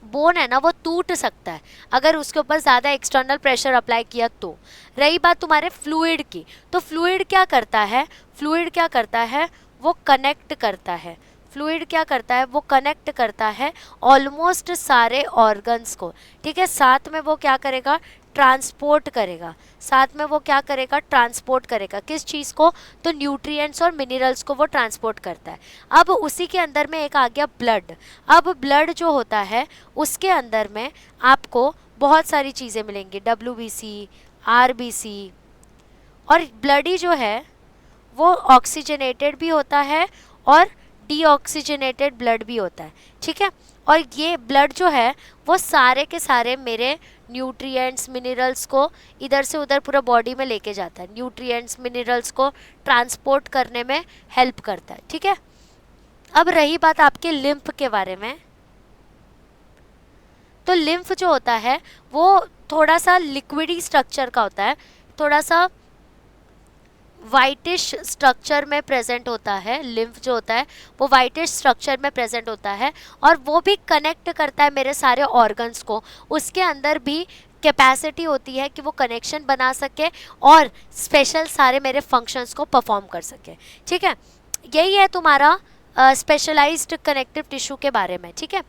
बोन है ना वो टूट सकता है अगर उसके ऊपर ज़्यादा एक्सटर्नल प्रेशर अप्लाई किया तो। रही बात तुम्हारे फ्लूइड की, तो फ्लूइड क्या करता है? फ्लूइड क्या करता है? वो कनेक्ट करता है। फ्लूइड क्या करता है? वो कनेक्ट करता है ऑलमोस्ट सारे ऑर्गन्स को। ठीक है, साथ में वो क्या करेगा? ट्रांसपोर्ट करेगा। साथ में वो क्या करेगा? ट्रांसपोर्ट करेगा। किस चीज़ को? तो न्यूट्रिएंट्स और मिनरल्स को वो ट्रांसपोर्ट करता है। अब उसी के अंदर में एक आ गया ब्लड। अब ब्लड जो होता है उसके अंदर में आपको बहुत सारी चीज़ें मिलेंगी, WBC, RBC, और ब्लड ही जो है वो ऑक्सीजनेटेड भी होता है और डीऑक्सीजनेटेड ब्लड भी होता है। ठीक है, और ये ब्लड जो है वो सारे के सारे मेरे न्यूट्रिएंट्स मिनरल्स को इधर से उधर पूरा बॉडी में लेके जाता है, न्यूट्रिएंट्स मिनरल्स को ट्रांसपोर्ट करने में हेल्प करता है। ठीक है, अब रही बात आपके लिम्फ के बारे में, तो लिम्फ जो होता है वो थोड़ा सा लिक्विडी स्ट्रक्चर का होता है, थोड़ा सा वाइटिश स्ट्रक्चर में प्रेजेंट होता है। लिम्फ जो होता है वो वाइटिश स्ट्रक्चर में प्रेजेंट होता है, और वो भी कनेक्ट करता है मेरे सारे ऑर्गन्स को। उसके अंदर भी कैपेसिटी होती है कि वो कनेक्शन बना सके और स्पेशल सारे मेरे फंक्शंस को परफॉर्म कर सके। ठीक है, यही है तुम्हारा स्पेशलाइज्ड कनेक्टिव टिश्यू के बारे में। ठीक है,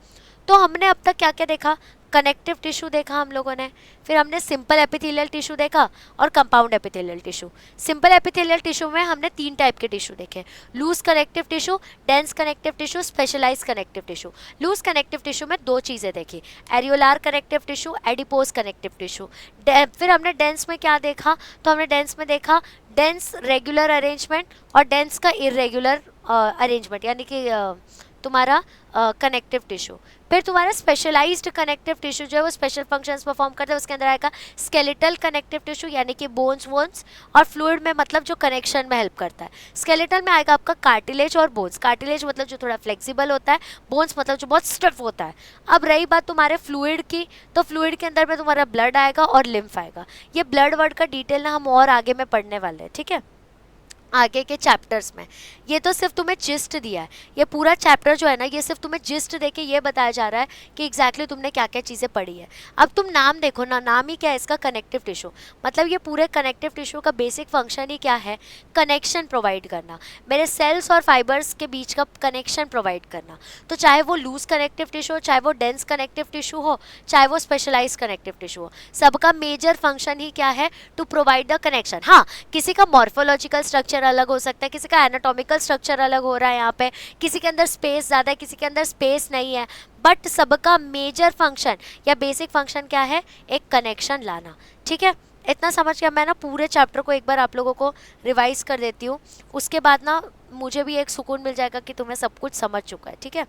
तो हमने अब तक क्या क्या देखा? कनेक्टिव टिश्यू देखा हम लोगों ने, फिर हमने सिंपल एपिथेलियल टिश्यू देखा और compound epithelial tissue. Simple epithelial tissue में हमने 3 टाइप के टिश्यू देखे, loose connective tissue, dense connective tissue, specialized connective tissue. Loose connective tissue में 2 चीज़ें देखी, areolar connective tissue, adipose connective tissue. फिर हमने डेंस में क्या देखा? तो हमने डेंस में देखा डेंस रेगुलर अरेंजमेंट और डेंस का इरेगुलर अरेंजमेंट, यानी कि तुम्हारा कनेक्टिव टिश्यू। फिर तुम्हारा स्पेशलाइज्ड कनेक्टिव टिश्यू जो है वो स्पेशल फंक्शंस परफॉर्म करता है। उसके अंदर आएगा स्केलेटल कनेक्टिव टिश्यू, यानी कि बोन्स वोन्स, और फ्लूइड में मतलब जो कनेक्शन में हेल्प करता है। स्केलेटल में आएगा आपका कार्टिलेज और बोन्स। कार्टिलेज मतलब जो थोड़ा फ्लेक्सिबल होता है, बोन्स मतलब जो बहुत स्टिफ होता है। अब रही बात तुम्हारे फ्लूइड की, तो फ्लूइड के अंदर में तुम्हारा ब्लड आएगा और लिम्फ आएगा। ये ब्लड वर्ड का डिटेल ना हम और आगे में पढ़ने वाले हैं। ठीक है, आगे के चैप्टर्स में। ये तो सिर्फ तुम्हें जिस्ट दिया है, ये पूरा चैप्टर जो है ना ये सिर्फ तुम्हें जिस्ट देके ये बताया जा रहा है कि एग्जैक्टली तुमने क्या क्या चीज़ें पढ़ी है। अब तुम नाम देखो ना, नाम ही क्या है इसका? Connective tissue. मतलब ये पूरे कनेक्टिव टिश्यू का बेसिक फंक्शन ही क्या है? कनेक्शन प्रोवाइड करना, मेरे सेल्स और फाइबर्स के बीच का कनेक्शन प्रोवाइड करना। तो चाहे वो लूज कनेक्टिव टिश्यू हो, चाहे वो डेंस कनेक्टिव टिश्यू हो, चाहे वो स्पेशलाइज कनेक्टिव टिश्यू हो, सबका मेजर फंक्शन ही क्या है? To provide the connection. हाँ, किसी का मॉर्फोलॉजिकल स्ट्रक्चर अलग हो सकता है, किसी का एनाटॉमिकल स्ट्रक्चर अलग हो रहा है, यहाँ पे किसी के अंदर स्पेस ज़्यादा है, किसी के अंदर स्पेस नहीं है, बट सबका मेजर फंक्शन या बेसिक फंक्शन क्या है? एक कनेक्शन लाना। ठीक है, इतना समझ गया। मैं ना पूरे चैप्टर को एक बार आप लोगों को रिवाइज कर देती हूँ, उसके बाद ना मुझे भी एक सुकून मिल जाएगा कि तुम्हें सब कुछ समझ चुका है। ठीक है,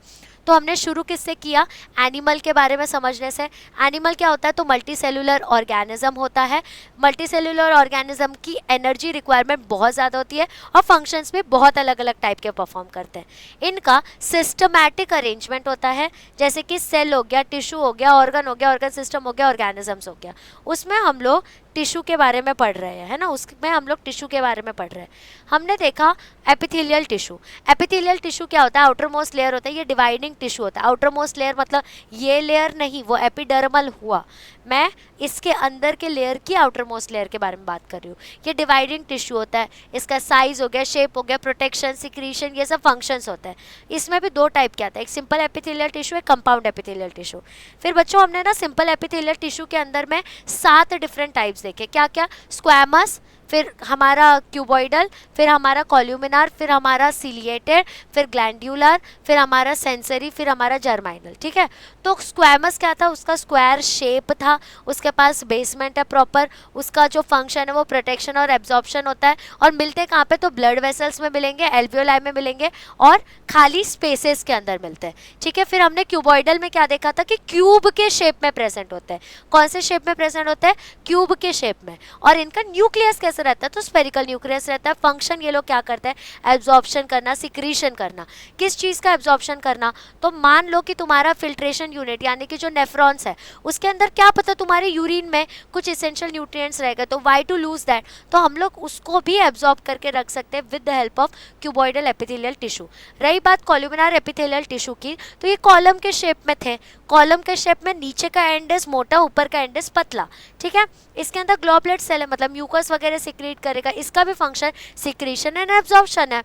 तो हमने शुरू किससे किया? एनिमल के बारे में समझने से। एनिमल क्या होता है? तो मल्टी सेलुलर ऑर्गेनिज्म होता है। मल्टी सेलुलर ऑर्गेनिज्म की एनर्जी रिक्वायरमेंट बहुत ज़्यादा होती है और फंक्शंस भी बहुत अलग अलग टाइप के परफॉर्म करते हैं। इनका सिस्टमैटिक अरेंजमेंट होता है, जैसे कि सेल हो गया, टिश्यू हो गया, ऑर्गन हो गया, ऑर्गन सिस्टम हो गया, ऑर्गेनिजम्स हो गया। उसमें हम लोग टिश्यू के बारे में पढ़ रहे हैं, है ना, उसमें हम लोग टिश्यू के बारे में पढ़ रहे हैं। हमने देखा एपिथेलियल टिश्यू। एपिथेलियल टिश्यू क्या होता है? आउटर मोस्ट लेयर होता है, ये डिवाइडिंग टिश्यू होता है। आउटर मोस्ट लेयर मतलब ये लेयर नहीं, वो एपिडर्मल हुआ। मैं इसके अंदर के लेयर की आउटर मोस्ट लेयर के बारे में बात कर रही हूँ। ये डिवाइडिंग टिश्यू होता है, इसका साइज हो गया, शेप हो गया, प्रोटेक्शन, सिक्रीशन, ये सब फंक्शंस होते हैं। इसमें भी दो टाइप के आता है, एक सिंपल एपिथेलियल टिश्यू, एक कंपाउंड एपिथेलियल टिश्यू। फिर बच्चों हमने ना सिंपल एपिथेलियल टिश्यू के अंदर में 7 डिफरेंट टाइप्स देखे, क्या क्या, स्क्वैमस, फिर हमारा क्यूबॉइडल, फिर हमारा कॉल्यूमिनार, फिर हमारा सिलिएटेड, फिर ग्लैंड्यूलर, फिर हमारा सेंसरी, फिर हमारा जर्माइनल। ठीक है, तो स्क्वैमस क्या था, उसका स्क्वायर शेप था, उसके पास बेसमेंट है प्रॉपर, उसका जो फंक्शन है वो प्रोटेक्शन और एब्जॉर्प्शन होता है, और मिलते कहाँ पे, तो ब्लड वेसल्स में मिलेंगे, एल्वियोलाई में मिलेंगे, और खाली स्पेसेस के अंदर मिलते हैं। ठीक है, फिर हमने क्यूबॉइडल में क्या देखा था कि क्यूब के शेप में प्रेजेंट होते हैं। कौन से शेप में प्रेजेंट होते हैं, क्यूब के शेप में, और इनका न्यूक्लियस कैसे रहता है, तो स्फेरिकल न्यूक्लियस रहता है। फंक्शन ये लोग क्या करते हैं, एब्जॉर्प्शन करना, सिक्रीशन करना। किस चीज़ का एब्जॉर्प्शन करना, तो मान लो कि तुम्हारा फिल्ट्रेशन यूनिट यानी कि जो नेफ्रॉन्स है उसके अंदर क्या पता तुम्हारे यूरिन में कुछ एसेंशियल न्यूट्रिएंट्स रहेगा, तो वाई टू लूज दैट, तो हम लोग उसको भी एब्जॉर्ब करके रख सकते हैं with the help of cuboidal epithelial tissue. रही बात कॉलुमिनार एपिथेलियल टिश्यू की, तो ये कॉलम के शेप में थे, कॉलम के शेप में नीचे का एंड मोटा, ऊपर का एंड पतला। ठीक है, इसके अंदर ग्लोबुलेट सेल है, मतलब म्यूकस वगैरह सिक्रीट करेगा, इसका भी फंक्शन सिक्रीशन एंड एब्जॉर्प्शन है।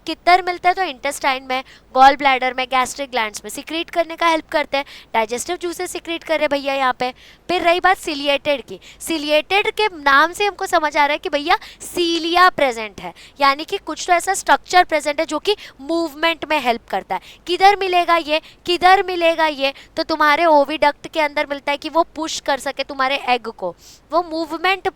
किधर मिलता है, तो इंटेस्टाइन में, गॉल ब्लैडर में, गैस्ट्रिक ग्लैंड्स में सिक्रीट करने का हेल्प करते हैं, डाइजेस्टिव जूसेस सिक्रीट कर रहे भैया यहाँ पे। फिर रही बात सिलिएटेड की, सिलिएटेड के नाम से हमको समझ आ रहा है कि भैया सीलिया प्रेजेंट है, यानी कि कुछ तो ऐसा स्ट्रक्चर प्रेजेंट है जो कि मूवमेंट में हेल्प करता है। किधर मिलेगा ये, किधर मिलेगा ये, तो तुम्हारे ओविडक्ट के अंदर मिलता है कि वो पुश कर सके तुम्हारे एग को, वो मूवमेंट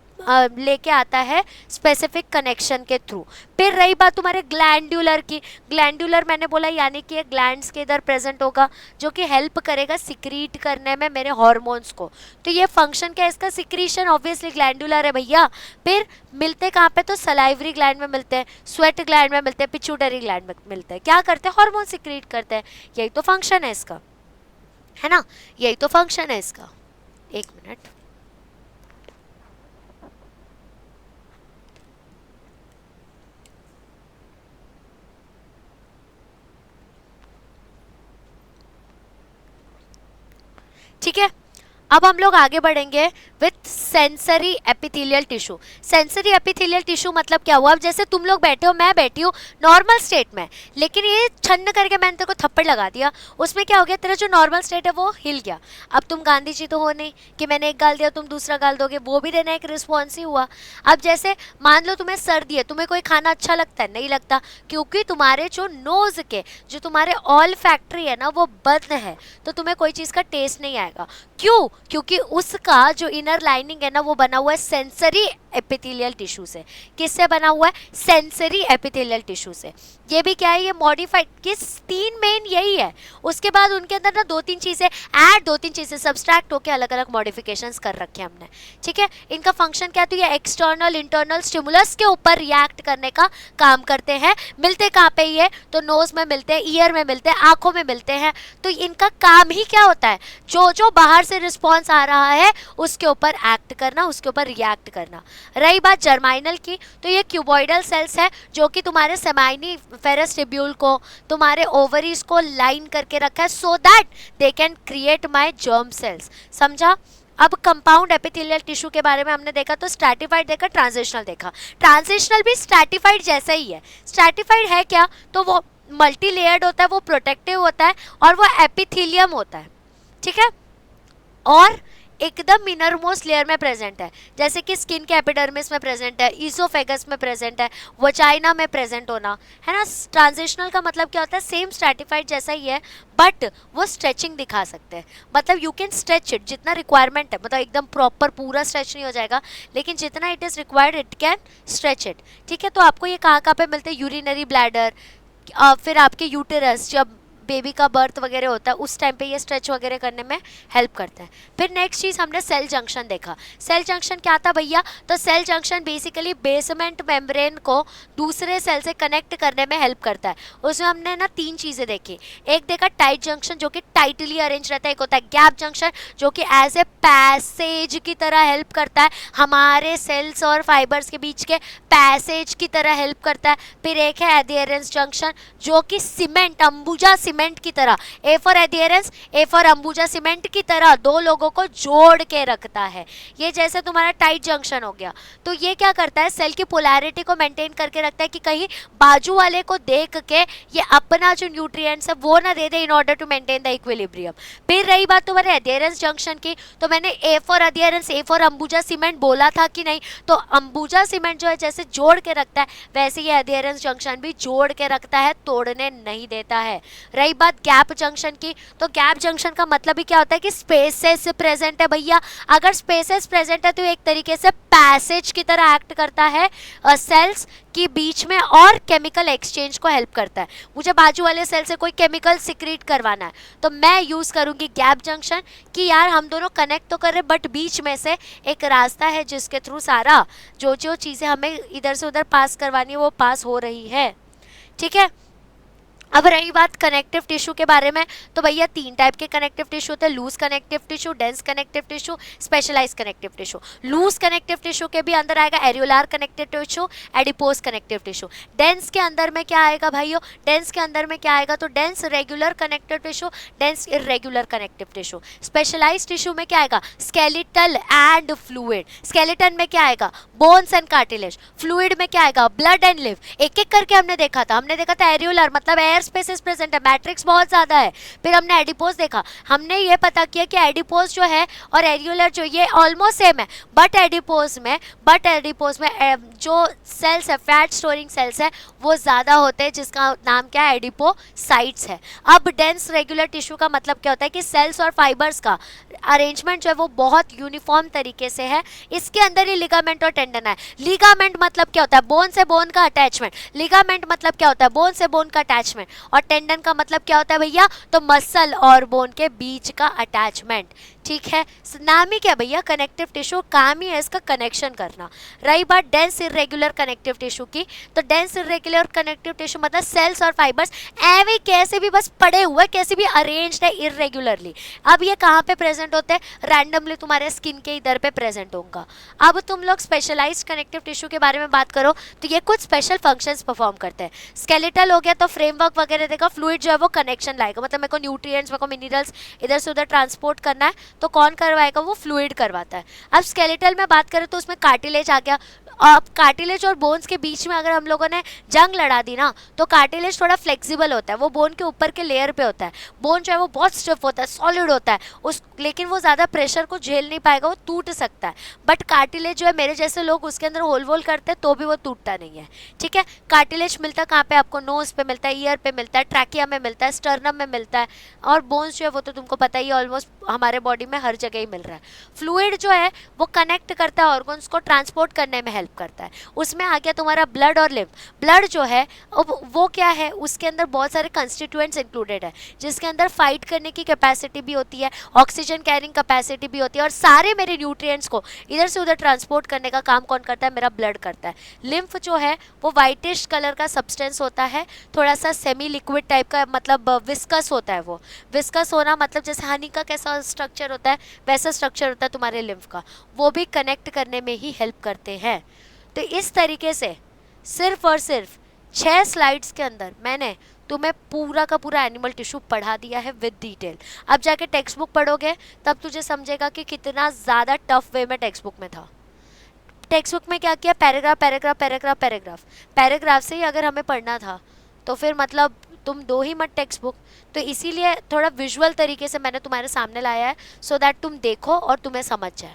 लेके आता है स्पेसिफिक कनेक्शन के थ्रू। फिर रही बात तुम्हारे ग्लैंड्यूलर की, ग्लैंड्यूलर मैंने बोला यानी कि एक ग्लैंड्स के इधर प्रेजेंट होगा जो कि हेल्प करेगा सिक्रीट करने में मेरे हार्मोन्स को, तो ये फंक्शन क्या है इसका, सिक्रीशन, ऑब्वियसली ग्लैंड्यूलर है भैया। फिर मिलते कहाँ पे, तो सलाइवरी ग्लैंड में मिलते हैं, स्वेट ग्लैंड में मिलते हैं, पिट्यूटरी ग्लैंड में मिलते हैं। क्या करते हैं, हार्मोन सिक्रीट करते हैं, यही तो फंक्शन है इसका, है ना, यही तो फंक्शन है इसका। एक मिनट, ठीक है, अब हम लोग आगे बढ़ेंगे with sensory epithelial tissue. Sensory epithelial tissue मतलब क्या हुआ, अब जैसे तुम लोग बैठे हो, मैं बैठी हूँ नॉर्मल स्टेट में, लेकिन ये छन्न करके मैंने तेरे को थप्पड़ लगा दिया, उसमें क्या हो गया, तेरा जो नॉर्मल स्टेट है वो हिल गया। अब तुम गांधी जी तो हो नहीं कि मैंने एक गाल दिया तुम दूसरा गाल दोगे, वो भी देना एक रिस्पॉन्स ही हुआ। अब जैसे मान लो तुम्हें सर्दी है, तुम्हें कोई खाना अच्छा लगता है, नहीं लगता, क्योंकि तुम्हारे जो नोज के जो तुम्हारे ऑल फैक्ट्री है ना वो बंद है, तो तुम्हें कोई चीज़ का टेस्ट नहीं आएगा। क्यों, क्योंकि उसका जो इनर लाइनिंग है ना वो बना हुआ है सेंसरी एपिथेलियल टिश्यू से। किससे बना हुआ है, सेंसरी एपिथेलियल टिश्यू से। ये भी क्या है, ये मॉडिफाइड, किस 3 मेन यही है, उसके बाद उनके अंदर ना 2-3 चीज़ें ऐड, 2-3 चीज़ें सब्सट्रैक्ट होकर अलग अलग मॉडिफिकेशंस कर रखे हैं हमने। ठीक है, इनका फंक्शन क्या, तो ये एक्सटर्नल इंटरनल स्टिमुलस के ऊपर रिएक्ट करने का काम करते हैं। मिलते कहाँ पे ये, तो नोज में मिलते हैं, ईयर में मिलते हैं, आंखों में मिलते हैं। तो इनका काम ही क्या होता है, जो जो बाहर से रिस्पॉन्स आ रहा है उसके ऊपर एक्ट करना, उसके ऊपर रिएक्ट करना। रही बात जर्माइनल की, तो ये क्यूबॉइडल सेल्स है जो कि तुम्हारे सेमाइनी फेरस टिब्यूल को, तुम्हारे ओवरीज को लाइन करके रखा है so that they can create my germ cells. समझा। अब कंपाउंड एपिथेलियल टिश्यू के बारे में हमने देखा, तो स्ट्रैटिफाइड देखा, ट्रांजिशनल देखा। ट्रांजिशनल भी स्ट्रैटिफाइड जैसा ही है। स्ट्रैटिफाइड है क्या, तो वो मल्टी लेयर्ड होता है, वो प्रोटेक्टिव होता है और वो एपिथेलियम होता है। ठीक है, और एकदम इनरमोस्ट लेयर में प्रेजेंट है, जैसे कि स्किन के एपिडर्मिस में प्रेजेंट है, ईसोफेगस में प्रेजेंट है, वजाइना में प्रेजेंट होना, है ना। ट्रांजिशनल का मतलब क्या होता है, सेम स्ट्रैटिफाइड जैसा ही है बट वो स्ट्रेचिंग दिखा सकते हैं, मतलब यू कैन स्ट्रेच इट जितना रिक्वायरमेंट है, मतलब एकदम प्रॉपर पूरा स्ट्रेच नहीं हो जाएगा, लेकिन जितना it is required it can stretch it. ठीक है, तो आपको ये कहाँ कहाँ पे मिलते हैं, यूरिनरी ब्लैडर, फिर आपके यूटेरस, जब बेबी का बर्थ वगैरह होता है उस टाइम पे ये स्ट्रेच वगैरह करने में हेल्प करते हैं। फिर नेक्स्ट चीज़ हमने सेल जंक्शन देखा। सेल जंक्शन क्या था भैया, तो cell junction basically basement membrane को दूसरे सेल से कनेक्ट करने में हेल्प करता है। उसमें हमने ना 3 चीज़ें देखी। एक देखा टाइट जंक्शन जो कि टाइटली अरेंज रहता है, एक होता है गैप जंक्शन जो कि एज ए पैसेज की तरह हेल्प करता है, हमारे सेल्स और फाइबर्स के बीच के पैसेज की तरह हेल्प करता है। फिर एक है एडियरेंस जंक्शन जो कि सीमेंट, अंबुजा सीमेंट की तरह, ए for adherens, A for Ambuja cement की तरह दो लोगों को जोड़ के रखता है। ये जैसे तुम्हारा टाइट जंक्शन हो गया, तो ये क्या करता है, सेल की पोलैरिटी को मेंटेन करके रखता है कि कहीं बाजू वाले को देख के ये अपना जो न्यूट्रिएंट्स है वो ना दे दे, in order to maintain the equilibrium. फिर रही बात तुम्हारे एडियरेंस जंक्शन की, तो मैंने A for adherens, A for Ambuja cement बोला था कि नहीं, तो अंबुजा सीमेंट जो है जैसे जोड़ के रखता है वैसे ये एडियरेंस जंक्शन भी जोड़ के रखता है, तोड़ने नहीं देता है। रही बात गैप जंक्शन की, तो गैप जंक्शन का मतलब ही क्या होता है कि स्पेसेस प्रेजेंट है भैया। अगर स्पेसेस प्रेजेंट है तो एक तरीके से पैसेज की तरह एक्ट करता है सेल्स के बीच में और केमिकल एक्सचेंज को हेल्प करता है। मुझे बाजू वाले सेल से कोई केमिकल सिक्रीट करवाना है तो मैं यूज करूंगी गैप जंक्शन कि यार हम दोनों कनेक्ट तो कर रहे बट बीच में से एक रास्ता है जिसके थ्रू सारा जो जो चीजें हमें इधर से उधर पास करवानी है वो पास हो रही है। ठीक है, अब रही बात कनेक्टिव टिश्यू के बारे में, तो भैया तीन टाइप के कनेक्टिव टिश्यू होते हैं, loose connective tissue, dense connective tissue, specialize connective tissue. Loose connective tissue के भी अंदर आएगा areolar connective tissue, adipose connective tissue. Dense के अंदर में क्या आएगा भाइयों, डेंस के अंदर में क्या आएगा, तो dense regular connective tissue, dense irregular connective tissue. Specialise tissue में क्या आएगा, स्केलेटल एंड फ्लूइड। स्केलेटन में क्या आएगा, बोन्स एंड कार्टिलेज। फ्लूइड में क्या आएगा, ब्लड एंड लिव। एक एक करके हमने देखा था एरियोलर मतलब एयर स्पेसेस प्रेजेंट है, मैट्रिक्स बहुत ज्यादा है। फिर हमने एडिपोज देखा, हमने ये पता किया कि एडिपोज जो है और एरियोलर जो ये ऑलमोस्ट सेम है, बट एडिपोज में जो सेल्स है, फैट स्टोरिंग सेल्स है वो ज्यादा होते हैं, जिसका नाम क्या है, एडिपोसाइट्स है। अब डेंस रेगुलर टिश्यू का मतलब क्या होता है कि सेल्स और फाइबर्स का अरेंजमेंट जो है वो बहुत यूनिफॉर्म तरीके से है। इसके अंदर ही लिगामेंट और टेंडन है। लिगामेंट मतलब क्या होता है, बोन से बोन का अटैचमेंट। लिगामेंट मतलब क्या होता है, बोन से बोन का अटैचमेंट। और टेंडन का मतलब क्या होता है भैया, तो मसल और बोन के बीच का अटैचमेंट। ठीक है, नाम ही क्या भैया, कनेक्टिव टिश्यू, काम ही है इसका कनेक्शन करना। रही बात डेंस इरेगुलर कनेक्टिव टिश्यू की, तो डेंस इरेगुलर कनेक्टिव टिश्यू मतलब सेल्स और फाइबर्स एवे कैसे भी बस पड़े हुए, कैसे भी अरेंज्ड है इरेगुलरली। अब ये कहाँ पे प्रेजेंट होते हैं, रैंडमली तुम्हारे स्किन के इधर पे प्रेजेंट होगा। अब तुम लोग स्पेशलाइज्ड कनेक्टिव टिश्यू के बारे में बात करो तो ये कुछ स्पेशल फंक्शंस परफॉर्म करते हैं। स्केलेटल हो गया तो फ्रेमवर्क वगैरह देगा, फ्लूइड जो है वो कनेक्शन लाएगा, मतलब मेरे को न्यूट्रिएंट्स, मेरे को मिनरल्स इधर से उधर ट्रांसपोर्ट करना है तो कौन करवाएगा, वो फ्लूइड करवाता है। अब स्केलेटल में बात करें तो उसमें कार्टिलेज आ गया। अब कार्टिलेज और बोन्स के बीच में अगर हम लोगों ने जंग लड़ा दी ना तो कार्टिलेज थोड़ा फ्लेक्सिबल होता है, वो बोन के ऊपर के लेयर पे होता है। बोन जो है वो बहुत स्टिफ होता है, सॉलिड होता है उस, लेकिन वो ज़्यादा प्रेशर को झेल नहीं पाएगा, वो टूट सकता है। बट कार्टिलेज जो है, मेरे जैसे लोग उसके अंदर होल वोल करते हैं तो भी वो टूटता नहीं है। ठीक है, कार्टिलेज मिलता कहाँ पे आपको, नोज पे मिलता है, ईयर पे मिलता है, ट्रैकिया में मिलता है, स्टर्नम में मिलता है। और बोन्स जो है वो तो तुमको पता ही है, ऑलमोस्ट हमारे बॉडी में हर जगह ही मिल रहा है। फ्लूइड जो है वो कनेक्ट करता है ऑर्गन्स को, ट्रांसपोर्ट करने में हेल्प करता है। उसमें आ गया तुम्हारा ब्लड और लिम्फ। ब्लड जो है वो क्या है, उसके अंदर बहुत सारे कंस्टिट्यूएंट्स इंक्लूडेड है, जिसके अंदर फाइट करने की कैपेसिटी भी होती है, ऑक्सीजन कैरिंग कैपेसिटी भी होती है, और सारे मेरे न्यूट्रिएंट्स को इधर से उधर ट्रांसपोर्ट करने का काम कौन करता है, मेरा ब्लड करता है। लिम्फ जो है वो वाइटिश कलर का सब्सटेंस होता है, थोड़ा सा सेमी लिक्विड टाइप का, मतलब विस्कस होता है। वो विस्कस होना मतलब जैसे हनी का कैसा स्ट्रक्चर होता है वैसा स्ट्रक्चर होता है तुम्हारे लिम्फ का, वो भी कनेक्ट करने में ही हेल्प करते हैं। तो इस तरीके से सिर्फ और सिर्फ 6 स्लाइड्स के अंदर मैंने तुम्हें पूरा का पूरा एनिमल टिश्यू पढ़ा दिया है विद डिटेल। अब जाके टेक्स्ट बुक पढ़ोगे तब तुझे समझेगा कि कितना ज़्यादा टफ वे में टेक्स्ट बुक में था। टेक्स्ट बुक में क्या किया, paragraph paragraph paragraph paragraph, paragraph से ही अगर हमें पढ़ना था तो फिर मतलब तुम दो ही मत टेक्स्ट बुक। तो इसीलिए थोड़ा विजुअल तरीके से मैंने तुम्हारे सामने लाया है, सो दैट तुम देखो और तुम्हें समझ जाए।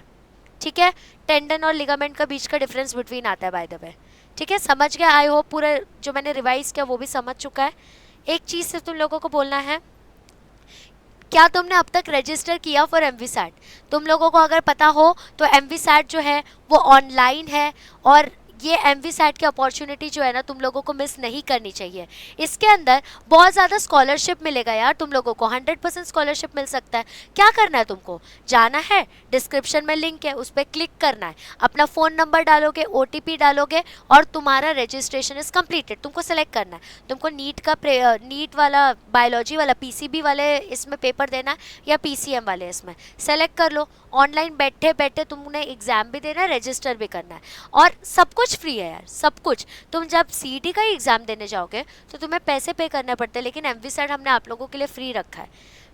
ठीक है, टेंडन और लिगामेंट का बीच का डिफरेंस बिटवीन आता है बाय द वे। ठीक है, समझ गया, आई होप पूरा जो मैंने रिवाइज किया वो भी समझ चुका है। एक चीज़ सिर्फ तुम लोगों को बोलना है, क्या तुमने अब तक रजिस्टर किया फॉर एमवीसैट? तुम लोगों को अगर पता हो तो एमवीसैट जो है वो ऑनलाइन है, और ये एमवीसैट की अपॉर्चुनिटी जो है ना तुम लोगों को मिस नहीं करनी चाहिए। इसके अंदर बहुत ज़्यादा स्कॉलरशिप मिलेगा यार तुम लोगों को, 100% स्कॉलरशिप मिल सकता है। क्या करना है तुमको, जाना है, डिस्क्रिप्शन में लिंक है, उस पर क्लिक करना है, अपना फ़ोन नंबर डालोगे, OTP डालोगे और तुम्हारा रजिस्ट्रेशन इज़ कम्प्लीटेड। तुमको सेलेक्ट करना है, तुमको नीट वाला बायोलॉजी वाला PCB वाले इसमें पेपर देना है या PCM वाले इसमें, सेलेक्ट कर लो। ऑनलाइन बैठे बैठे तुमने एग्ज़ाम भी देना है, रजिस्टर भी करना है, और सब कुछ कुछ फ्री है यार, सब कुछ। तुम जब सीईटी का ही एग्जाम देने जाओगे तो तुम्हें पैसे पे करने पड़ते हैं, लेकिन एमवीसेट हमने आप लोगों के लिए फ्री रखा है।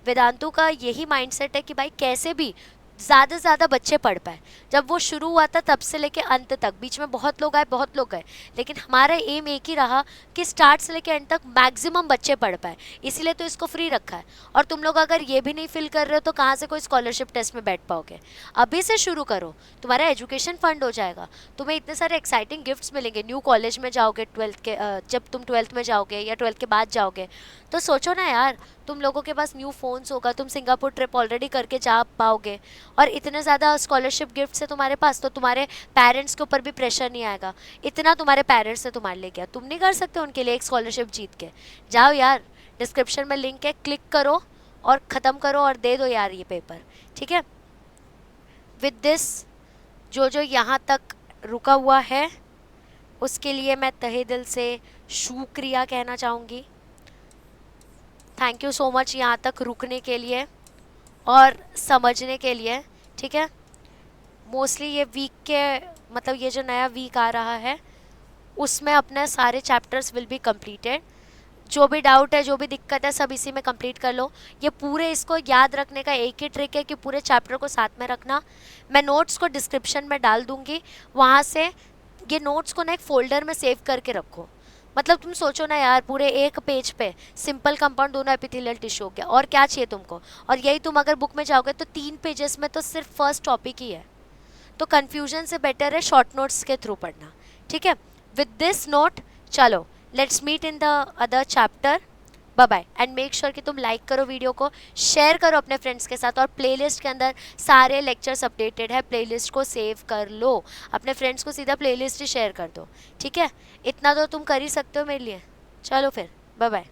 वेदांतु का यही माइंडसेट है कि भाई कैसे भी ज़्यादा से ज़्यादा बच्चे पढ़ पाए। जब वो शुरू हुआ था तब से लेके अंत तक, बीच में बहुत लोग आए, बहुत लोग गए, लेकिन हमारा एम एक ही रहा कि स्टार्ट से लेके एंड तक मैक्सिमम बच्चे पढ़ पाए, इसीलिए तो इसको फ्री रखा है। और तुम लोग अगर ये भी नहीं फिल कर रहे हो तो कहाँ से कोई स्कॉलरशिप टेस्ट में बैठ पाओगे। अभी से शुरू करो, तुम्हारा एजुकेशन फंड हो जाएगा, तुम्हें इतने सारे एक्साइटिंग गिफ्ट्स मिलेंगे। न्यू कॉलेज में जाओगे, ट्वेल्थ के जब तुम ट्वेल्थ में जाओगे या ट्वेल्थ के बाद जाओगे, तो सोचो ना यार, तुम लोगों के पास न्यू फ़ोन्स होगा, तुम सिंगापुर ट्रिप ऑलरेडी करके जा पाओगे, और इतने ज़्यादा स्कॉलरशिप गिफ्ट्स है तुम्हारे पास, तो तुम्हारे पेरेंट्स के ऊपर भी प्रेशर नहीं आएगा। इतना तुम्हारे पेरेंट्स ने तुम्हारे लिए किया, तुम नहीं कर सकते उनके लिए एक स्कॉलरशिप जीत के? जाओ यार, डिस्क्रिप्शन में लिंक है, क्लिक करो और ख़त्म करो और दे दो यार ये पेपर, ठीक है। विद दिस, जो यहाँ तक रुका हुआ है उसके लिए मैं तहे दिल से शुक्रिया कहना चाहूँगी। थैंक यू सो मच यहाँ तक रुकने के लिए और समझने के लिए, ठीक है। मोस्टली ये वीक के, मतलब ये जो नया वीक आ रहा है उसमें अपने सारे चैप्टर्स विल बी कंप्लीटेड। जो भी डाउट है, जो भी दिक्कत है, सब इसी में कंप्लीट कर लो। ये पूरे इसको याद रखने का एक ही ट्रिक है कि पूरे चैप्टर को साथ में रखना। मैं नोट्स को डिस्क्रिप्शन में डाल दूँगी, वहाँ से ये नोट्स को ना एक फ़ोल्डर में सेव करके रखो। मतलब तुम सोचो ना यार, पूरे एक पेज पे सिंपल कंपाउंड दोनों एपिथेलियल टिश्यू हो गया, और क्या चाहिए तुमको। और यही तुम अगर बुक में जाओगे तो 3 पेजेस में तो सिर्फ फर्स्ट टॉपिक ही है, तो कन्फ्यूजन से बेटर है शॉर्ट नोट्स के थ्रू पढ़ना, ठीक है। विद दिस नोट, चलो let's meet in the other chapter. Bye bye, and make sure कि तुम लाइक करो वीडियो को, शेयर करो अपने फ्रेंड्स के साथ, और प्लेलिस्ट के अंदर सारे लेक्चर्स अपडेटेड है, प्लेलिस्ट को सेव कर लो। अपने फ्रेंड्स को सीधा प्लेलिस्ट ही शेयर कर दो, ठीक है। इतना तो तुम कर ही सकते हो मेरे लिए। चलो फिर, बाय बाय।